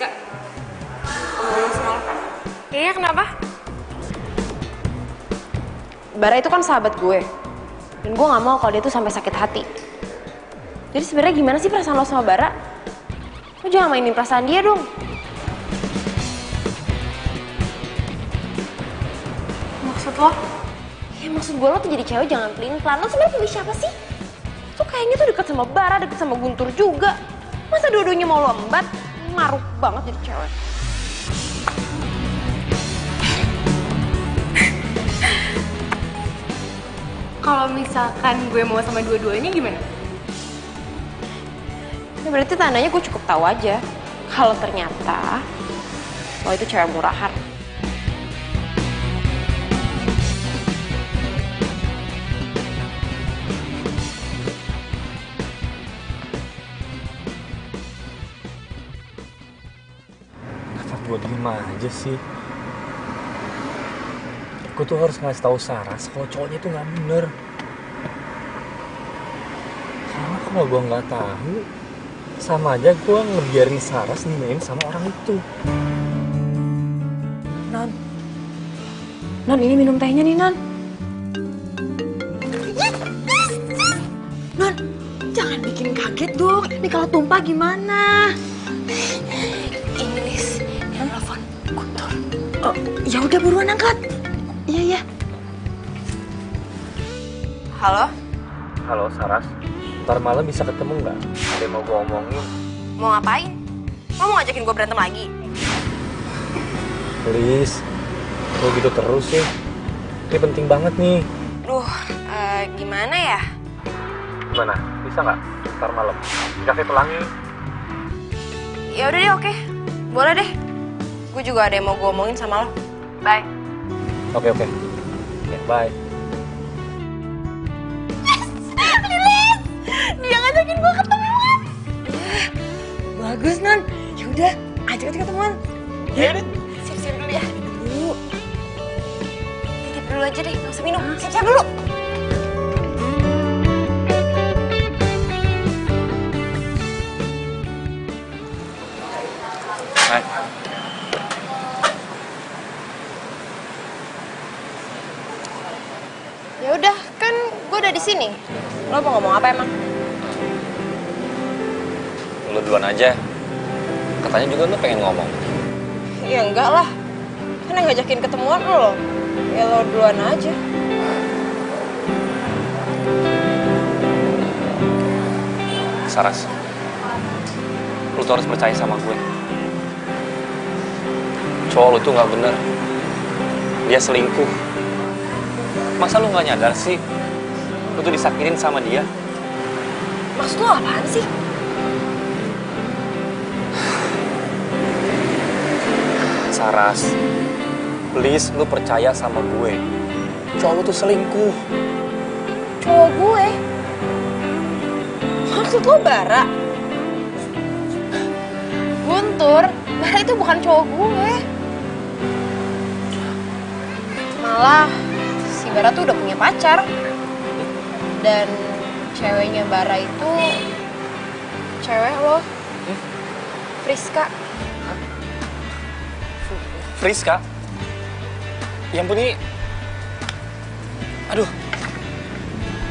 Friska. Ngomong sama lo. Iya, kenapa? Bara itu kan sahabat gue. Dan gue gak mau kalau dia tuh sampai sakit hati. Jadi sebenarnya gimana sih perasaan lo sama Bara? Lo jangan mainin perasaan dia dong. Maksud lo? Ya maksud gue lo tuh jadi cewek jangan pelin-pelan. Lo sebenarnya pilih siapa sih? Tuh kayaknya tuh deket sama Bara, deket sama Guntur juga. Masa dua-duanya mau lo embat? Maruk banget jadi cewek. Kalau misalkan gue mau sama dua-duanya gimana? Ya berarti tandanya gue cukup tahu aja. Kalau ternyata lo itu cewek murahan. Kenapa gue diem aja sih? Gue tuh harus ngasih tahu Saras kalau cowoknya itu nggak bener. Karena kalau gue nggak tahu, sama aja gue ngebiarin Saras dimain sama orang itu. Non, ini minum tehnya nih, Non. Non, jangan bikin kaget dong. Ini kalau tumpah gimana? Ini Lis, yang telepon Guntur. Oh, ya udah buruan angkat. Iya, ya. Halo? Halo Saras, ntar malam bisa ketemu nggak? Ada yang mau gue omongin. Mau ngapain? Lo mau ngajakin gue berantem lagi? Please, lo gitu terus sih. Ini penting banget nih. Duh, gimana ya? Gimana? Bisa nggak? Ntar malam di Cafe Pelangi. Ya udah deh, oke. Boleh deh. Gue juga ada yang mau gue omongin sama lo. Bye. Oke. Ya, bye. Dia ngajakin gue ketemuan. Bagus, Non. Ya udah, ajak aja ketemuan. Ya udah, siap-siap dulu ya. Titip dulu aja deh, nggak usah minum. Siap-siap dulu. Hai. Ya udah, kan gue udah di sini. Lo mau ngomong apa emang? Lo duluan aja. Katanya juga lo pengen ngomong. Ya enggak lah. Kan yang ngajakin ketemuan lo. Ya lo duluan aja. Saras, lo tuh harus percaya sama gue. Cowok lo tuh nggak bener. Dia selingkuh. Masa lo nggak nyadar sih? Lo tuh disakitin sama dia. Maksud lo apaan sih? Saras, please lo percaya sama gue. Cowok lo tuh selingkuh. Cowok gue? Maksud lo Bara? Guntur, Bara itu bukan cowok gue. Malah, si Bara tuh udah punya pacar. Dan ceweknya Bara itu cewek lo, Friska. Friska? Yang punya... Aduh,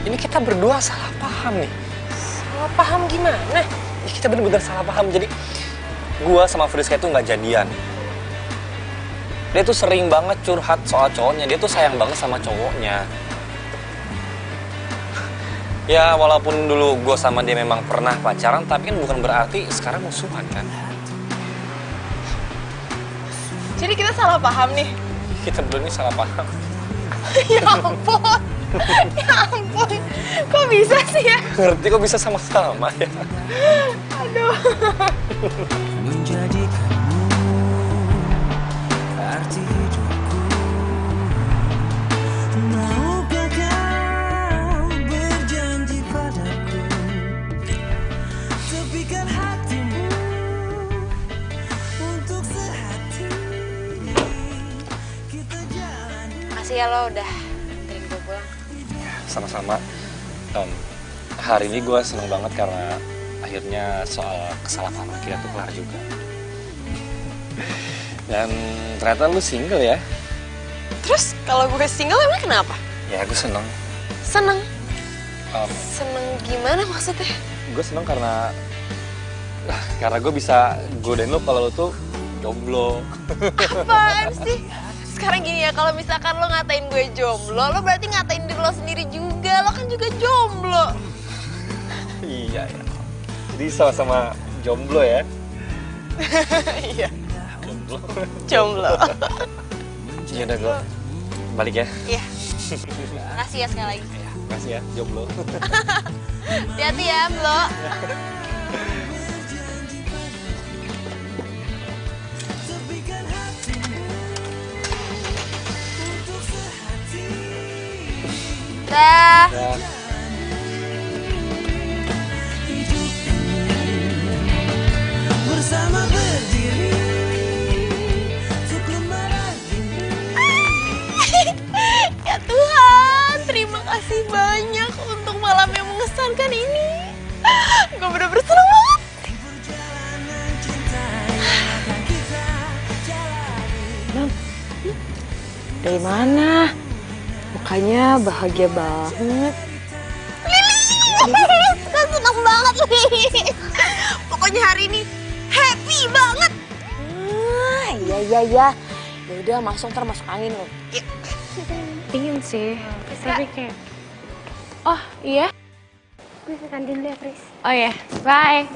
ini kita berdua salah paham nih. Salah paham gimana? Ya, kita bener-bener salah paham. Jadi, gua sama Friska itu nggak jadian. Dia tuh sering banget curhat soal cowoknya. Dia tuh sayang banget sama cowoknya. Ya, walaupun dulu gua sama dia memang pernah pacaran, tapi kan bukan berarti sekarang musuhan kan. Jadi kita salah paham nih? Kita berdua ini salah paham. Ya ampun, ya ampun. Kok bisa sih ya? Ngerti kok bisa sama-sama ya? Aduh. Menjadikanmu arti hidupku. Maukah kau berjanji padaku, tepikan hatimu untuk sehati. Kita jalani. Makasih ya lo udah anterin gue pulang. Sama-sama. Hari ini gue seneng banget karena akhirnya soal kesalahpahaman kita tuh kelar juga. Dan ternyata lu single ya? Terus kalau gue single emang kenapa? Ya gue seneng. Seneng? Seneng gimana maksudnya? Gue seneng karena gue bisa godain lu kalau lu tuh jomblo. Apaan sih? Sekarang gini ya, kalau misalkan lo ngatain gue jomblo, lo berarti ngatain diri lo sendiri juga. Lo kan juga jomblo. Iya ya. Jadi sama-sama jomblo ya? Iya. Jomblo. Jomblo. Ya udah gue balik ya. Iya. Makasih ya sekali lagi. Makasih ya, jomblo. Hati-hati ya, Blo. Dah. Bersama berdiri untuk lembaran Ya Tuhan, terima kasih banyak untuk malam yang mengesankan ini. Gue bener-bener seneng banget. Dari mana? Mukanya bahagia banget. Seneng banget, Li. Pokoknya hari ini happy banget. Iya. Ya udah masuk angin loh. Dingin sih, tapi kayak... Oh, iya? Gue ke kantin dulu ya, Pris. Oh iya, bye.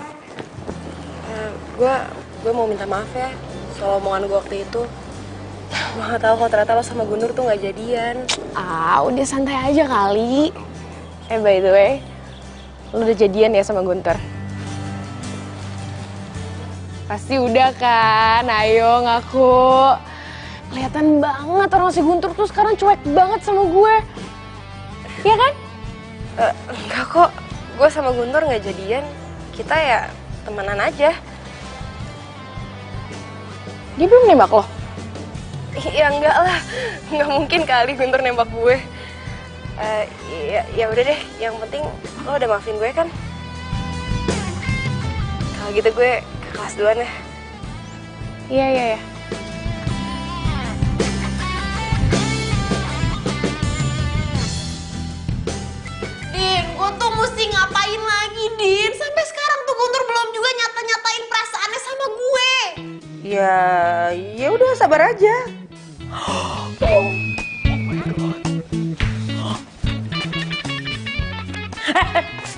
Gue mau minta maaf ya soal omongan gue waktu itu. Gue gak tahu kalau ternyata lo sama Gunur tuh gak jadian. Ah, udah santai aja kali. By the way, lo udah jadian ya sama Guntur? Pasti udah kan, ayo ngaku. Kelihatan banget orang si Guntur tuh sekarang cuek banget sama gue. Iya kan? Enggak kok, gue sama Guntur gak jadian. Kita ya temenan aja. Dia belum nembak lo? Ya enggak lah, nggak mungkin kali Guntur nembak gue. Ya udah deh, yang penting lo udah maafin gue kan? Kalau gitu gue ke kelas duluan ya. Iya. Din, gue tuh mesti ngapain lagi, Din? Sampai sekarang tuh Guntur belum juga nyata-nyatain perasaannya sama gue. Ya udah sabar aja.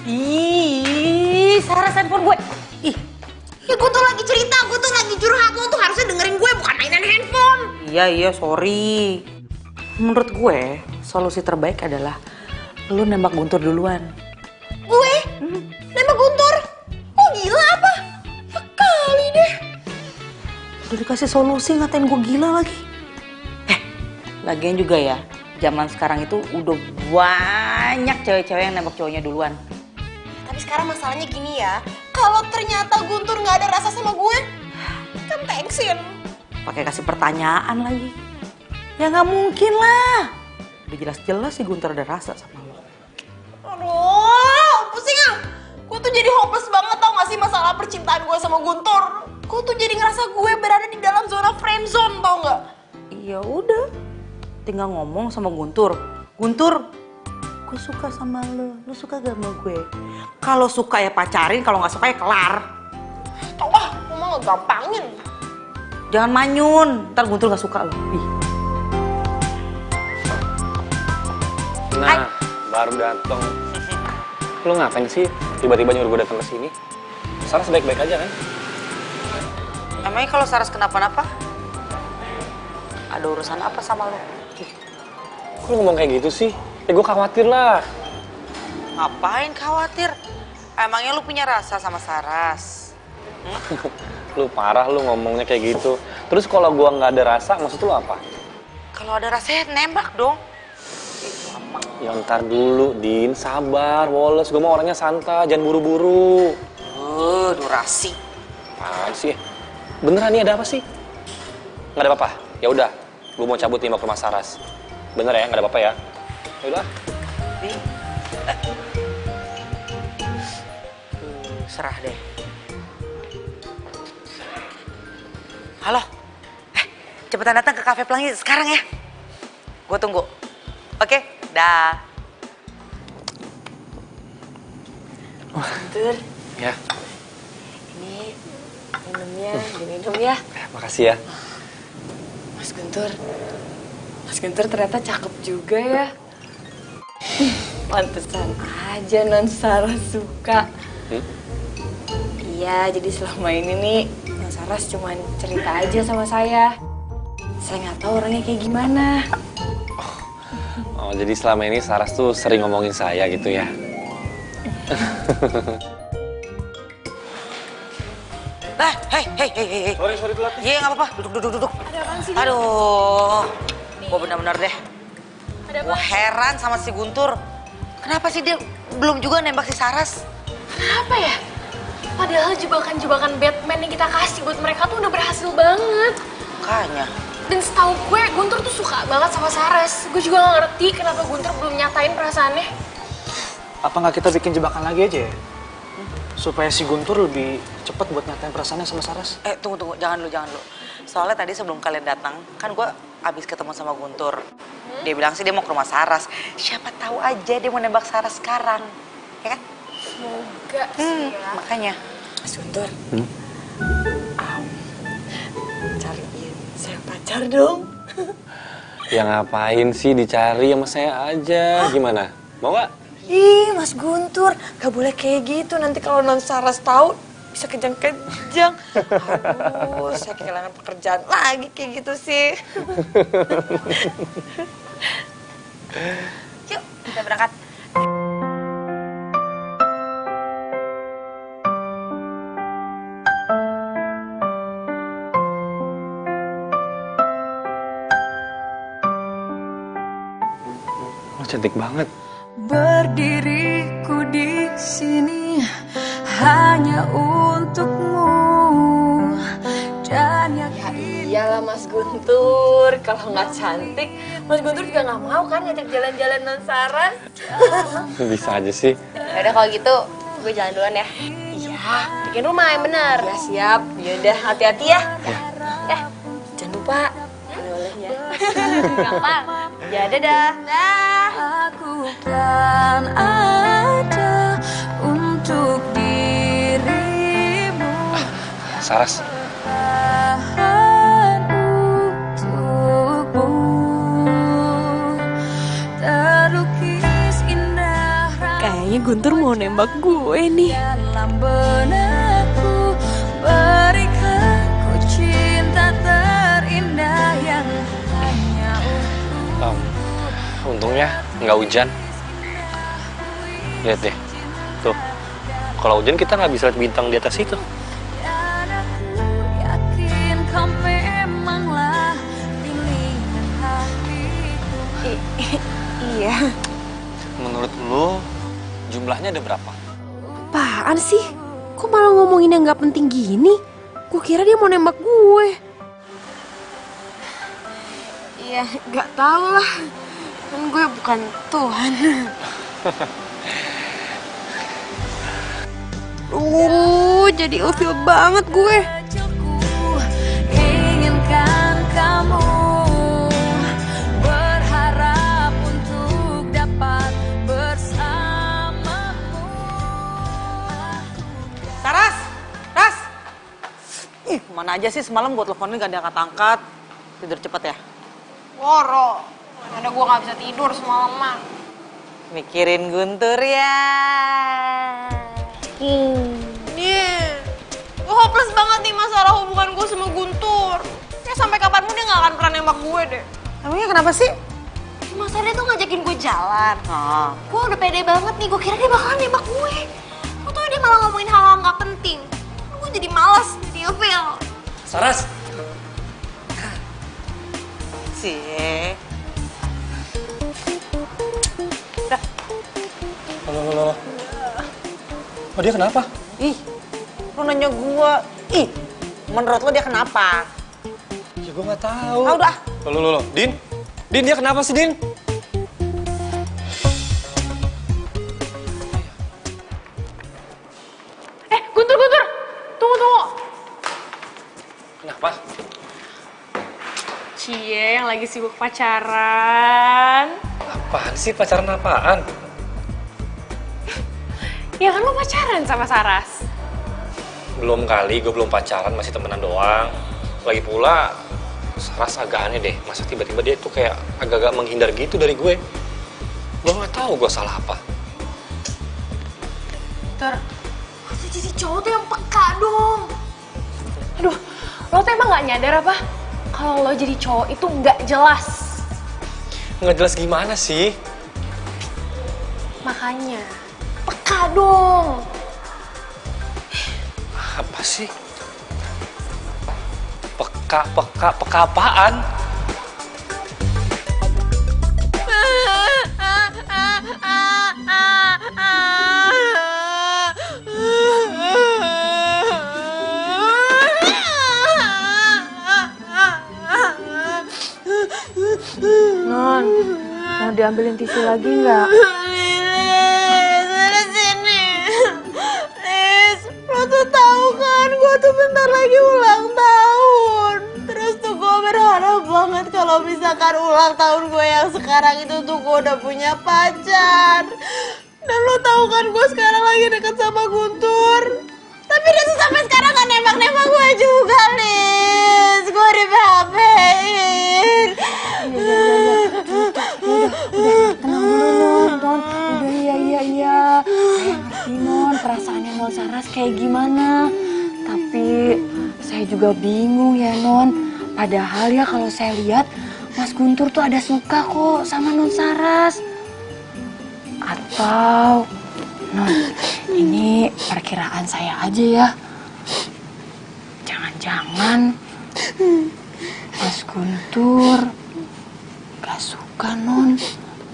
Ih, Saras handphone gue. Ih, Ya gue tuh lagi cerita, gue tuh lagi curhat. Lo tuh harusnya dengerin gue, bukan mainan handphone. iya, sorry. Menurut gue, solusi terbaik adalah lu nembak Guntur duluan. Gue? Nembak Guntur? Oh gila apa? Ya kali deh. Udah dikasih solusi ngatain gue gila lagi. Lagian juga ya, zaman sekarang itu udah banyak cewek-cewek yang nembak cowoknya duluan. Tapi sekarang masalahnya gini ya, kalau ternyata Guntur nggak ada rasa sama gue, kan thanksin. Pakai kasih pertanyaan lagi. Ya nggak mungkin lah. Udah jelas-jelas si Guntur ada rasa sama lo. Aduh, pusing ah. Gue tuh jadi hopeless banget tau gak sih masalah percintaan gue sama Guntur. Gue tuh jadi ngerasa gue berada di dalam zona friendzone tau gak? Iya udah, tinggal ngomong sama Guntur. Guntur, gue suka sama lo suka gak sama gue? Kalau suka ya pacarin, kalau nggak suka ya kelar. Tau ah, lu mah ngegampangin. Jangan manyun, ntar Guntur nggak suka lo. Ih. Nah, baru dateng. Lu ngapain sih tiba-tiba nyuruh gue datang ke sini? Saras baik-baik aja kan? Emangnya kalau Saras kenapa-napa? Ada urusan apa sama lo? Kok lu ngomong kayak gitu sih? Ya gue khawatir lah. Ngapain khawatir? Emangnya lu punya rasa sama Saras? Lu parah lu ngomongnya kayak gitu. Terus kalau gue nggak ada rasa, maksud lu apa? Kalau ada rasanya nembak dong. Ya ntar dulu, Din. Sabar, Wallace. Gue mau orangnya santai, jangan buru-buru. Durasi. Apaan sih? Beneran nih ada apa sih? Nggak ada apa-apa? Ya udah, gue mau cabut nih mau ke rumah Saras. Bener ya, nggak ada apa-apa ya? Ya udah. Serah deh. Halo, cepetan datang ke Cafe Pelangi sekarang ya. Gue tunggu. Oke, dah. Guntur, Ya, ini minumnya, diminum ya. makasih ya. Mas Guntur ternyata cakep juga ya. Pantesan aja Non Saras suka. Iya, jadi selama ini nih Non Saras cuma cerita aja sama saya. Saya nggak tahu orangnya kayak gimana. Oh, jadi selama ini Saras tuh sering ngomongin saya gitu ya? Nah, hei. Sorry telat. Iya, nggak apa-apa. Duduk. Ada apaan sih? Aduh, gue benar-benar deh. Gue heran sama si Guntur. Kenapa sih dia belum juga nembak si Saras? Kenapa ya? Padahal jebakan-jebakan Batman yang kita kasih buat mereka tuh udah berhasil banget. Makanya. Dan setahu gue, Guntur tuh suka banget sama Saras. Gue juga gak ngerti kenapa Guntur belum nyatain perasaannya. Apa nggak kita bikin jebakan lagi aja ya? Supaya si Guntur lebih cepat buat nyatain perasaannya sama Saras. Tunggu. Jangan lu. Soalnya tadi sebelum kalian datang, kan gue abis ketemu sama Guntur. Dia bilang sih dia mau ke rumah Saras. Siapa tahu aja dia mau nembak Saras sekarang. Ya kan? Semoga sih ya. Makanya. Mas Guntur, cariin saya pacar dong. Ya ngapain sih dicari sama saya aja? Gimana? Mau nggak? Ih, Mas Guntur, gak boleh kayak gitu. Nanti kalau Non Saras tahu bisa kejang-kejang. Aduh, saya kehilangan pekerjaan lagi kayak gitu sih. Yuk, kita berangkat. Oh, cantik banget. Berdiriku di sini hanya untukmu dan Ya iyalah Mas Guntur, kalau nggak cantik, Mas Guntur juga nggak mau kan ngajak jalan-jalan Non Saras. Bisa aja sih. Yaudah kalau gitu, gue jalan duluan ya. Iya, Bikin rumah yang bener. ya siap. Yaudah, hati-hati ya. Jangan lupa oleh-olehnya. Gampang. Ya, dadah. aku kan ada untuk dirimu Saras, tahan untukmu terlukis indah Kayaknya Guntur mau nembak gue nih. dalam benakku berikan ku cinta terindah yang hanya untungnya nggak hujan. Lihat deh, tuh. Kalau hujan kita nggak bisa lihat bintang di atas itu. dan aku yakin kau memanglah pilihan hatiku. Iya. Menurut lo, jumlahnya ada berapa? Apaan sih? Kok malah ngomongin yang gak penting gini? Gue kira dia mau nembak gue. Iya, gak tau lah. Kan gue bukan Tuhan. Jadi ilfil banget gue. Kecilku inginkan kamu berharap untuk dapat bersamamu. Saras! Ras! Ih, mana aja sih semalam buat teleponin gak diangkat-angkat. Tidur cepet ya? Woro. Ada gue gak bisa tidur semalaman. Mikirin Guntur ya. Iya. Gue hopeless banget nih masalah hubungan gue sama Guntur. Ya sampai kapanpun dia gak akan pernah nembak gue deh. Emangnya kenapa sih? Masa dia tuh ngajakin gue jalan. Ah, Gue udah pede banget nih, gue kira dia bakalan nembak gue. Gue tuh dia malah ngomongin hal-hal gak penting. Gue jadi males, jadi ilfil. Saras! sih. Loh. Oh, dia kenapa? Ih, lu nanya gua. Ih, menurut lu dia kenapa? Ya gue nggak tahu. Ah, udah. Loh. Din, dia kenapa sih, Din? Guntur, tunggu. Kenapa? Cie yang lagi sibuk pacaran. Apaan sih, pacaran apaan? Ya kan lo pacaran sama Saras. Belum kali, gue belum pacaran, masih temenan doang. Lagi pula, Saras agak aneh deh. Masa tiba-tiba dia tuh kayak agak-agak menghindar gitu dari gue. Gue gak tahu gue salah apa. Harusnya jadi cowok tuh yang peka dong. Aduh, lo tuh emang gak nyadar apa? Kalau lo jadi cowok itu nggak jelas. Nggak jelas gimana sih? Makanya, peka dong. Apa sih? Peka apaan? Non, mau diambilin tisu lagi nggak? Lilis, sini. Lilis, lo tuh tahu kan gue tuh bentar lagi ulang tahun. Terus tuh gue berharap banget kalau misalkan ulang tahun gue yang sekarang itu tuh gue udah punya pacar. Dan lo tahu kan gue sekarang lagi deket sama Guntur. Tapi dia tuh sampai sekarang gak nembak-nembak gue juga, Liz. Gue di PHP-in. Udah, tenang dulu Non. Udah iya. Saya ngerti Non, perasaannya Non Saras kayak gimana. Tapi saya juga bingung ya Non. Padahal ya kalau saya lihat Mas Guntur tuh ada suka kok sama Non Saras. Atau Non, ini perkiraan saya aja ya. Jangan-jangan Mas Guntur gak suka Non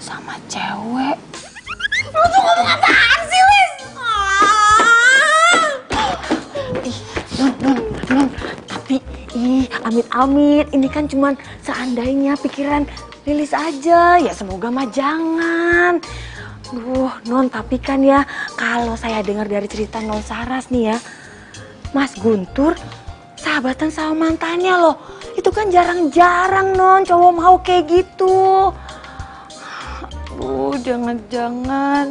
sama cewek. Lo tuh ngomong apaan sih, Liz? Non, tapi amit-amit, ini kan cuman seandainya pikiran Lilis aja. Ya semoga mah jangan. Duh, Non, tapi kan ya kalau saya dengar dari cerita Non Saras nih ya, Mas Guntur sahabatan sama mantannya loh. Itu kan jarang-jarang Non cowok mau kayak gitu. Aduh, jangan-jangan.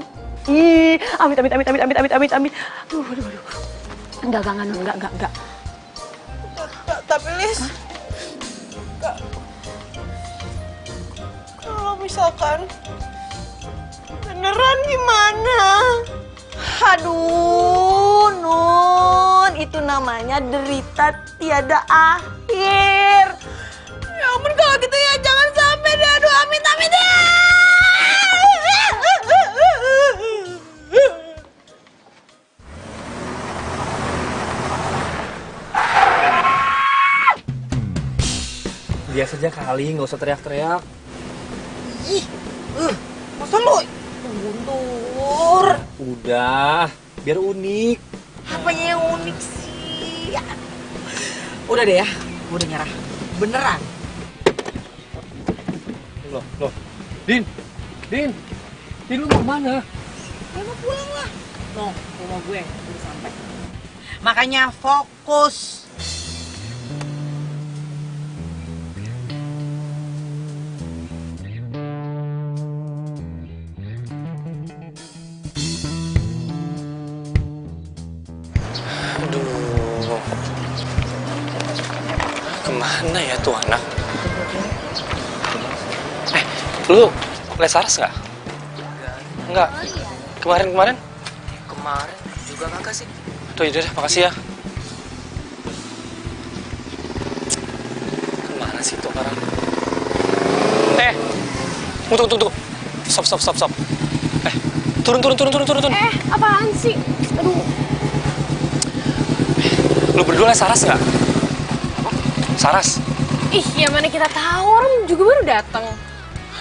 Amit. Aduh. Enggak, Non, enggak. Tapi Liz, kalau misalkan beneran gimana? Aduh, Nun, itu namanya derita tiada akhir. Ya ampun, kalau gitu ya jangan sampai deh. Aduh, amit ya. Biasa aja kali, nggak usah teriak-teriak. Masa lu Guntur? Udah, biar unik. Apanya yang unik sih? Udah deh ya, gue udah nyerah. Beneran. Loh. Din, lu mau kemana? Ya mau pulang lah. No, rumah gue udah sampai. Makanya fokus. Aduh, kemana ya tuh anak? Lu les Saras nggak? Enggak. Kemarin? Kemarin juga kagak sih. Tuh, yaudah, makasih ya. Kemana sih tuh orang? Tunggu. Stop. Turun. Apaan sih? Aduh. Lu berdua les Saras nggak? Saras? Ih, ya mana kita tahu, orang juga baru datang.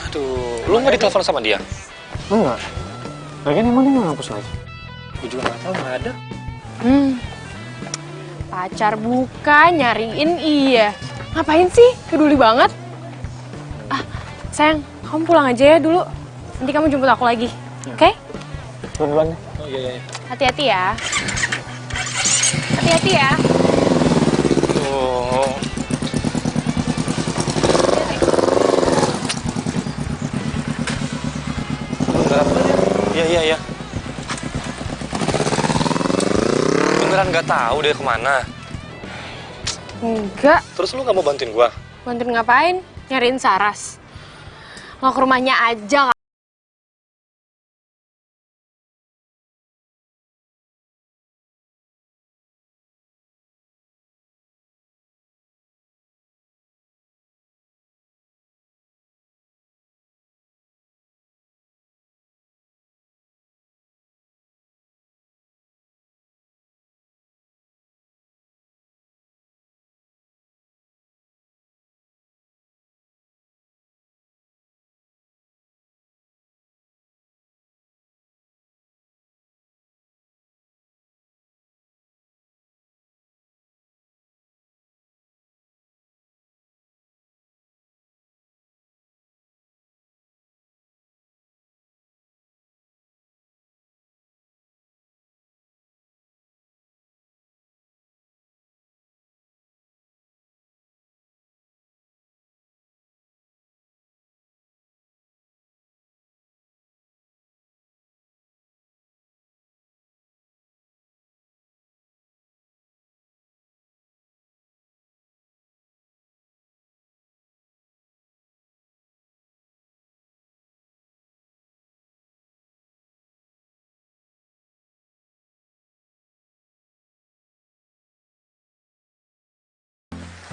Aduh, lu nggak ditelepon sama dia? Enggak. Lagian emang dia nggak ngapus lagi? Gue juga nggak tahu, nggak ada. Pacar bukan, nyariin iya. Ngapain sih? Peduli banget. Sayang, kamu pulang aja ya dulu. Nanti kamu jemput aku lagi. Oke? Duluan deh. Oh iya. Hati-hati ya. Hati-hati ya. Tuh. nggak tahu dia kemana. Enggak. Terus lu nggak mau bantuin gua? Bantuin ngapain? Nyariin Saras. Mau ke rumahnya aja.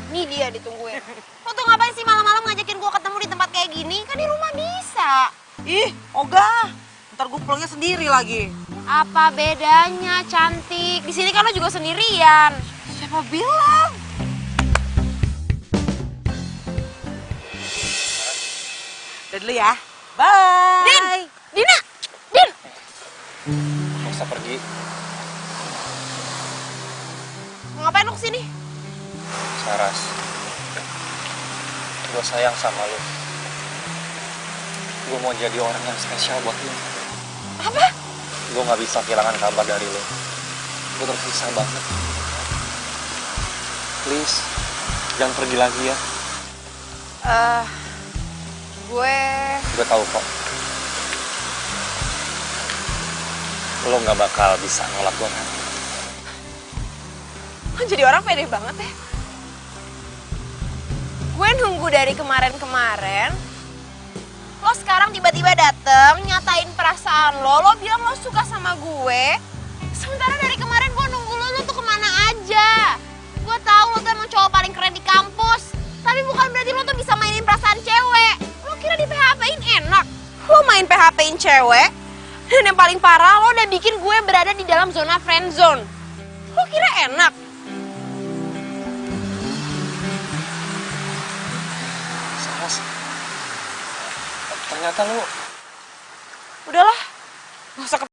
Nih dia ditungguin. Lo tuh ngapain sih malam-malam ngajakin gue ketemu di tempat kayak gini? Kan di rumah bisa. Ih, ogah. Ntar gue pulangnya sendiri lagi. Apa bedanya, cantik? Di sini kan lo juga sendirian. Siapa bilang? Udah dulu ya. Bye. Din! Dina! Din! Gak usah pergi. Mau ngapain lo kesini? Saras, gue sayang sama lu. Gue mau jadi orang yang spesial buat lu. Apa? Gue gak bisa kehilangan kabar dari lu. Gue terpisah banget. Please, jangan pergi lagi ya. Gue tahu kok. Lo gak bakal bisa nolak gue kan? Lo jadi orang pede banget ya. Gue nunggu dari kemarin-kemarin. Lo sekarang tiba-tiba dateng, nyatain perasaan lo. Lo bilang lo suka sama gue. Sementara dari kemarin gue nunggu lo tuh kemana aja. Gue tahu lo tuh emang cowok paling keren di kampus. Tapi bukan berarti lo tuh bisa mainin perasaan cewek. Lo kira di PHP-in enak? Lo main PHP-in cewek. Dan yang paling parah, lo udah bikin gue berada di dalam zona friend zone. Lo kira enak? Saras, ternyata lu... Udahlah, gak usah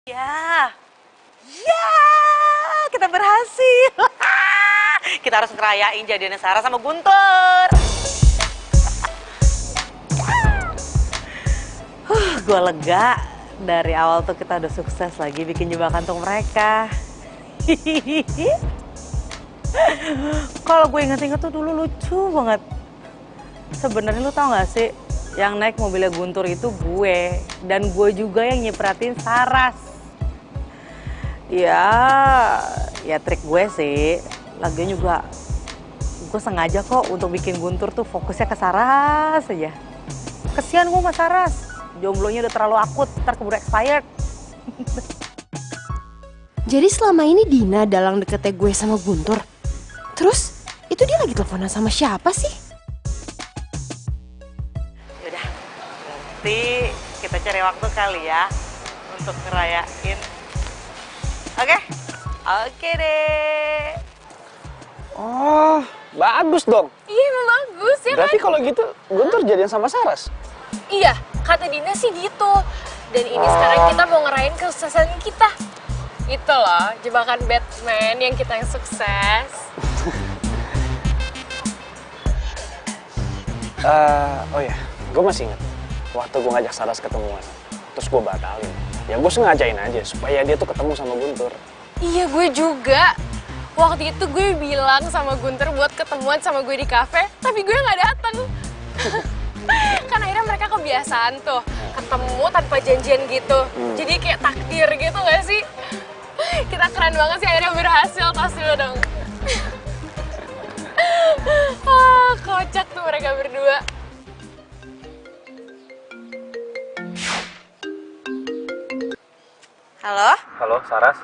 Ya, ya, kita berhasil. Kita harus ngerayain jadiannya Sarah sama Guntur. Gue lega. Dari awal tuh kita udah sukses lagi bikin jebakan untuk mereka. Kalau gue inget-inget tuh dulu lucu banget. Sebenarnya lu tau gak sih, yang naik mobilnya Guntur itu gue. Dan gue juga yang nyepratin Saras. Ya trik gue sih. Lagian juga gue sengaja kok untuk bikin Guntur tuh fokusnya ke Saras aja. Kesian gue sama Saras. Jomblonya udah terlalu akut, ntar keburu expired. Jadi selama ini Dina dalang deketnya gue sama Guntur. Terus itu dia lagi teleponan sama siapa sih? Yaudah, nanti kita cari waktu kali ya untuk ngerayain. Oke? Oke deh. Oh, bagus dong. Iya emang bagus ya Berarti kan? kalau gitu Guntur jadian sama Saras. Iya, kata Dina sih gitu. Dan ini sekarang kita mau ngerayain kesuksesan kita. Itu loh, jebakan Batman yang kita yang sukses. Oh ya, gue masih inget waktu gue ngajak Saras ketemuan, terus gue batalin. Ya gue sengajain aja supaya dia tuh ketemu sama Guntur. Iya, gue juga. Waktu itu gue bilang sama Guntur buat ketemuan sama gue di kafe, tapi gue nggak datang. Kan akhirnya mereka kebiasaan tuh ketemu tanpa janjian gitu. Jadi kayak takdir gitu gak sih? Kita keren banget sih, akhirnya berhasil. Tas dulu dong. Kocak tuh mereka berdua. Halo? Halo, Saras.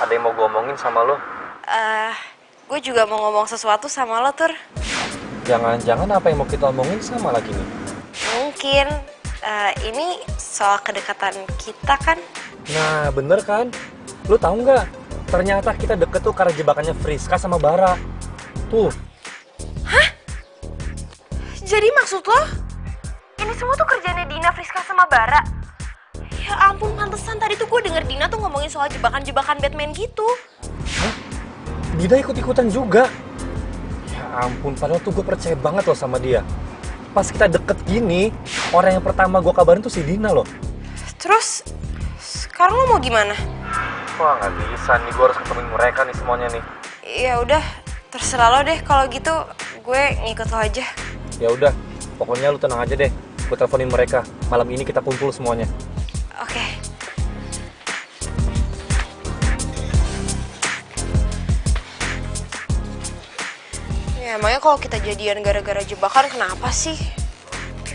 Ada yang mau gue omongin sama lo? Gue juga mau ngomong sesuatu sama lo, Tur. Jangan-jangan apa yang mau kita omongin sama lagi nih? Mungkin ini soal kedekatan kita kan? Nah, bener kan? Lu tahu nggak? Ternyata kita deket tuh karena jebakannya Friska sama Bara. Tuh. Jadi maksud lo? Ini semua tuh kerjanya Dina, Friska sama Bara? Ya ampun, pantesan tadi tuh gue denger Dina tuh ngomongin soal jebakan-jebakan Batman gitu. Hah? Dina ikut-ikutan juga? Ya ampun, padahal tuh gue percaya banget loh sama dia. Pas kita deket gini, orang yang pertama gue kabarin tuh si Dina loh. Terus, sekarang lo mau gimana? Wah, nggak bisa nih, gue harus ketemuin mereka nih semuanya nih. Ya udah, terserah lo deh. Kalau gitu, gue ngikut lo aja. Ya udah, pokoknya lu tenang aja deh. Gue teleponin mereka. Malam ini kita kumpul semuanya. Oke. Ya emangnya kalau kita jadian gara-gara jebakan kenapa sih?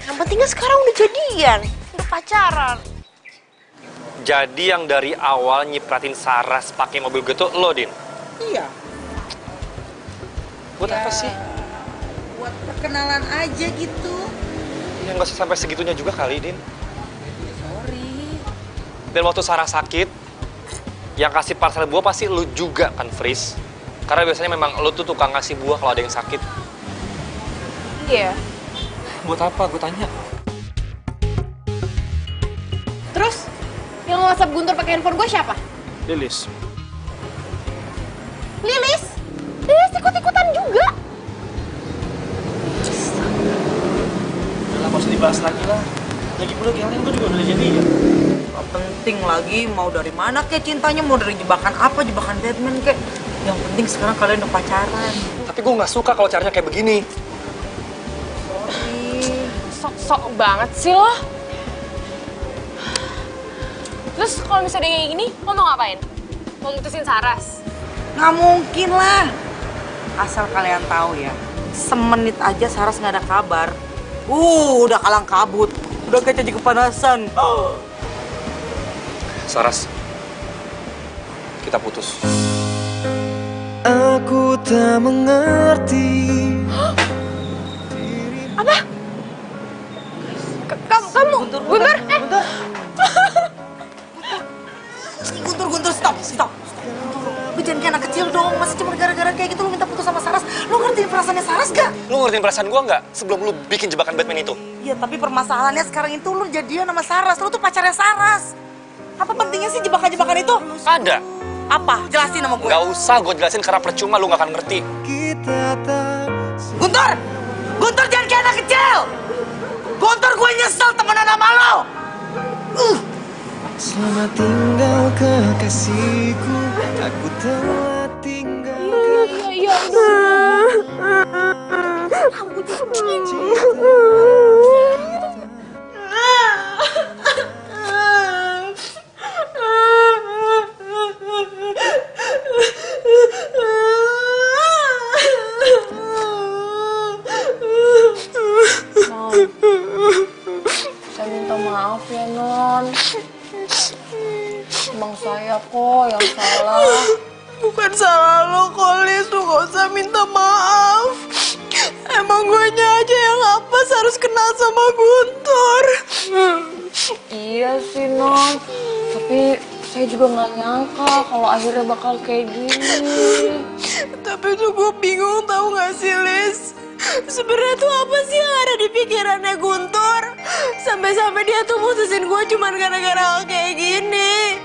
Yang pentingnya sekarang udah jadian, udah pacaran. Jadi yang dari awal nyipratin Saras pakai mobil gue tuh lo, Din? Iya. Buat apa sih? Buat perkenalan aja gitu. Ya nggak usah sampai segitunya juga kali, Din. Sorry. Dan waktu Saras sakit, yang kasih parcel buah pasti lu juga kan, Fris? Karena biasanya memang lu tuh tukang ngasih buah kalau ada yang sakit. Iya. Buat apa? Gue tanya. Terus, yang WhatsApp Guntur pakai handphone gue siapa? Lilis. Lilis? Lilis ikut-ikutan juga. Udah lah, gak usah dibahas lagi lah. Lagi pula yang lain gue juga udah jadi ya. Gak penting lagi mau dari mana kek cintanya, mau dari jebakan apa, jebakan Batman kek. Yang penting sekarang kalian udah pacaran. Tapi gue nggak suka kalau caranya kayak begini. Sok-sok banget sih lo. Terus kalau misalnya kayak gini, lo mau ngapain? Mau mutusin Saras? Nggak mungkin lah. Asal kalian tahu ya, semenit aja Saras nggak ada kabar. Udah kalang kabut. Udah kayak jadi kepanasan. Saras, kita putus. Aku tak mengerti. Apa? Kamu? Guntur? Guntur, stop. Lu jangan kayak anak kecil dong, masih cuma gara-gara kayak gitu lu minta putus sama Saras. Lu ngertiin perasaannya Saras gak? Lu ngertiin perasaan gue nggak sebelum lu bikin jebakan Batman itu? Iya, tapi permasalahannya sekarang itu lu jadian sama Saras. Lu tuh pacarnya Saras. Apa pentingnya sih jebakan-jebakan itu? Ada. Apa? Jelasin sama gue. Gak usah gue jelasin karena percuma lu gak akan ngerti. Guntur! Guntur jangan kayak anak kecil! Guntur, gue nyesel temenan sama lo! Selamat tinggal kekasihku, aku telah tinggal. Iya. Saya minta maaf ya, Non. Emang saya kok yang salah. Bukan salah lo kok, Lis. Lu gak usah minta maaf. Emang gue aja yang apes harus kenal sama Guntur. Iya sih, Non. Tapi saya juga nggak nyangka kalau akhirnya bakal kayak gini. Tapi tuh gue bingung, tahu gak sih, Lis? Sebenarnya tuh apa sih yang ada di pikirannya Guntur? Sampai-sampai dia tuh mutusin gue cuman gara-gara hal kayak gini.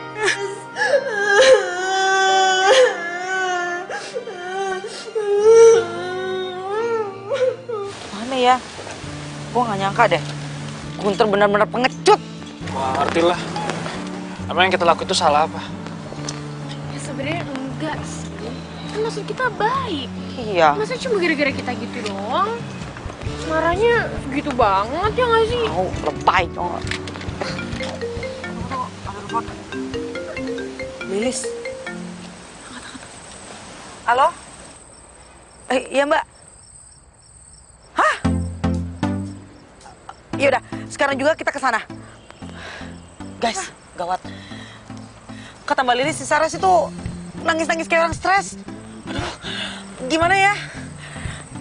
Mana ya? Gue gak nyangka deh. Guntur benar-benar pengecut. Wah, ngerti lah. Emang yang kita lakuin itu salah apa? Ya sebenarnya enggak sih. Kan maksud kita baik. Iya. Masa cuma gara-gara kita gitu doang? Marahnya gitu banget ya nggak sih? Oh, lebay dong. Lilis. Halo? Iya, Mbak. Hah? Yaudah, sekarang juga kita ke sana. Guys, gawat. Kata Mbak Lilis, si Saras itu nangis-nangis kayak orang stres. Aduh, gimana ya?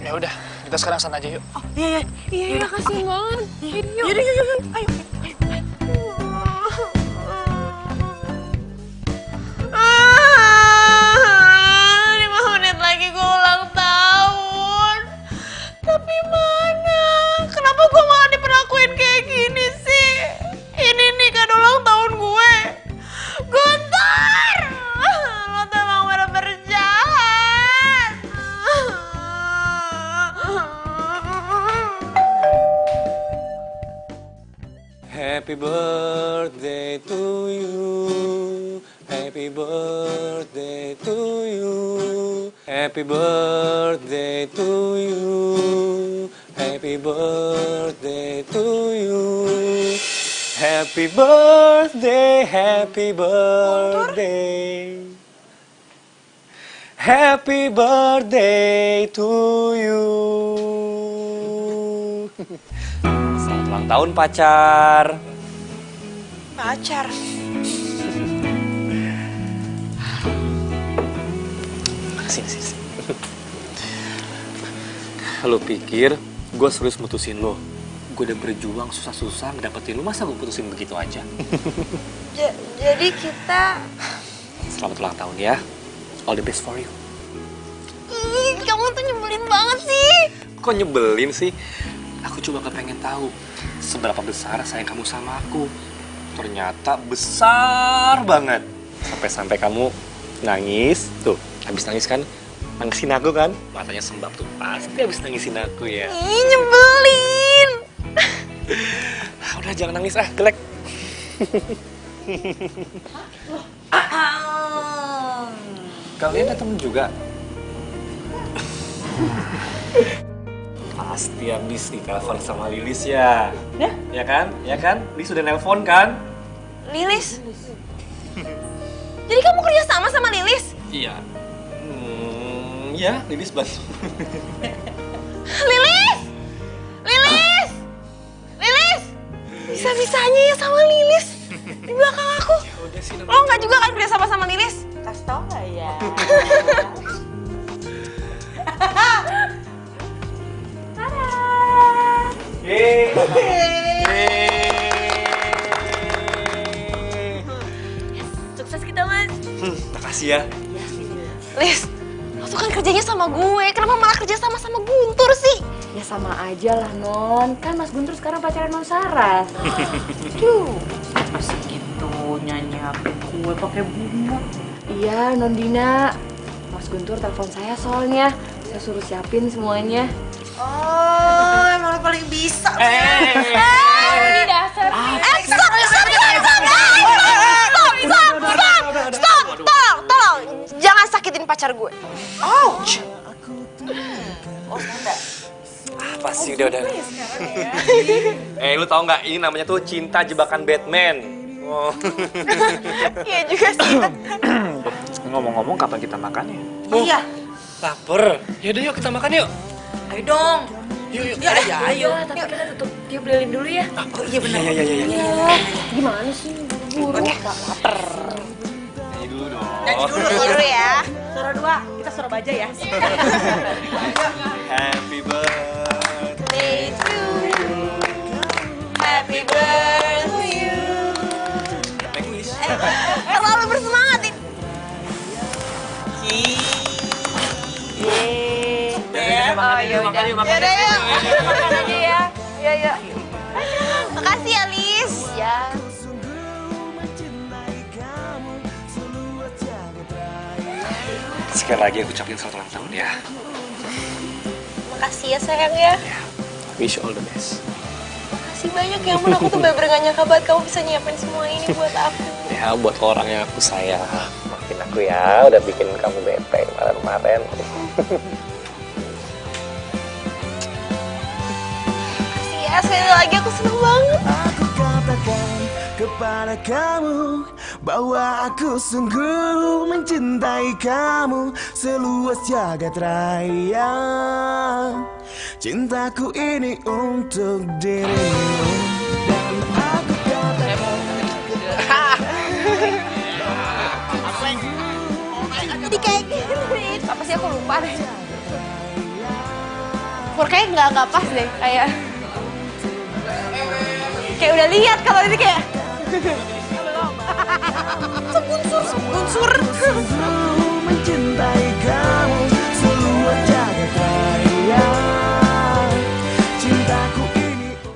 Ya udah, kita sekarang sana aja yuk. Oh, iya. Iya, kasihan banget. Yuk. Yuk. Ayo. 5 menit lagi gue ulang tahun. Tapi mana? Kenapa gue malah diperlakuin kayak gini sih? Ini nih kan ulang tahun gue. Guntur! Lo tuh emang bener-bener jahat. Happy birthday to you. Happy birthday to you. Happy birthday to you. Happy birthday to you. Happy birthday, happy birthday. Happy birthday to you. Selamat ulang tahun pacar. Pacar. Sini. Lo pikir gue serius mutusin lo? Gue udah berjuang susah-susah ngedapetin lo, masa gue putusin begitu aja? Jadi kita... Selamat ulang tahun ya. All the best for you. Ih, kamu tuh nyebelin banget sih. Kok nyebelin sih? Aku cuma kepengen tahu seberapa besar sayang kamu sama aku. Ternyata besar banget. Sampai-sampai kamu nangis. Tuh, habis nangis kan? Nangisin aku kan? Matanya sembab tuh, pasti habis nangisin aku ya. Ih, nyebelin. Udah jangan nangis jelek. Kalian ada temen juga? Pasti habis ditelepon sama Lilis ya? Ya? Ya kan? Ya kan? Lilis udah nelpon kan? Lilis? Jadi kamu kerja sama Lilis? Iya. Ya, Lilis bantu. Lilis! Lilis! Lilis! Bisa-bisanya ya sama Lilis di belakang aku. Lo nggak juga kan kerja sama Lilis? Kasih tau gak ya? Sukses kita, Mas. Makasih ya. Lis, lo tuh kan kerjanya sama gue. Kenapa malah kerja sama Guntur sih? Ya sama aja lah Non, kan Mas Guntur sekarang pacaran Non Saras. Masih gitu nyanyiin kue pakai bunga. Iya Non Dina, Mas Guntur telepon saya soalnya, saya suruh siapin semuanya. Oh, emang lo paling bisa. Ini dasar. Stop, tolong, jangan sakitin pacar gue. Ouch. Apa sih udah. Lu tau nggak ini namanya tuh cinta jebakan Batman. Oh. Iya juga sih. Ngomong-ngomong kapan kita makan ya? Iya. Lapar. Yaudah yuk kita makan yuk. Ayo dong. Yuk. Ya, ayo. Tapi kita tutup tiup lilin dulu ya. Oh iya benar. Iya. Gimana sih? Buru. Lapar. Nyanyi dulu dong. Nyanyi dulu ya. Suara 2, kita suara baja ya. Happy birthday to you. Happy birthday to you. Terlalu bersemangat ini. Makan yuk. Yaudah yuk. Makan aja ya. Ya. Makasih ya, Lis. Ya. Sekali lagi aku ucapin selamat ulang tahun ya. Makasih ya sayang ya. Wish you all the best. Makasih banyak ya ampun, aku tuh bener-bener gak nyangka banget kamu bisa nyiapin semua ini buat aku. Ya buat orang yang aku sayang. Maafin aku ya, udah bikin kamu bete kemarin-kemarin. Makasih ya, sekali lagi aku seneng banget. Aku katakan kepada kamu bahwa aku sungguh mencintai kamu seluas jagat raya. Cintaku ini untuk dirimu dan aku katakan. Jadi kayak gini, apa sih aku lupa deh. Kayaknya nggak pas deh, kayak udah lihat kalau ini kayak sebunsur. Sungguh mencintai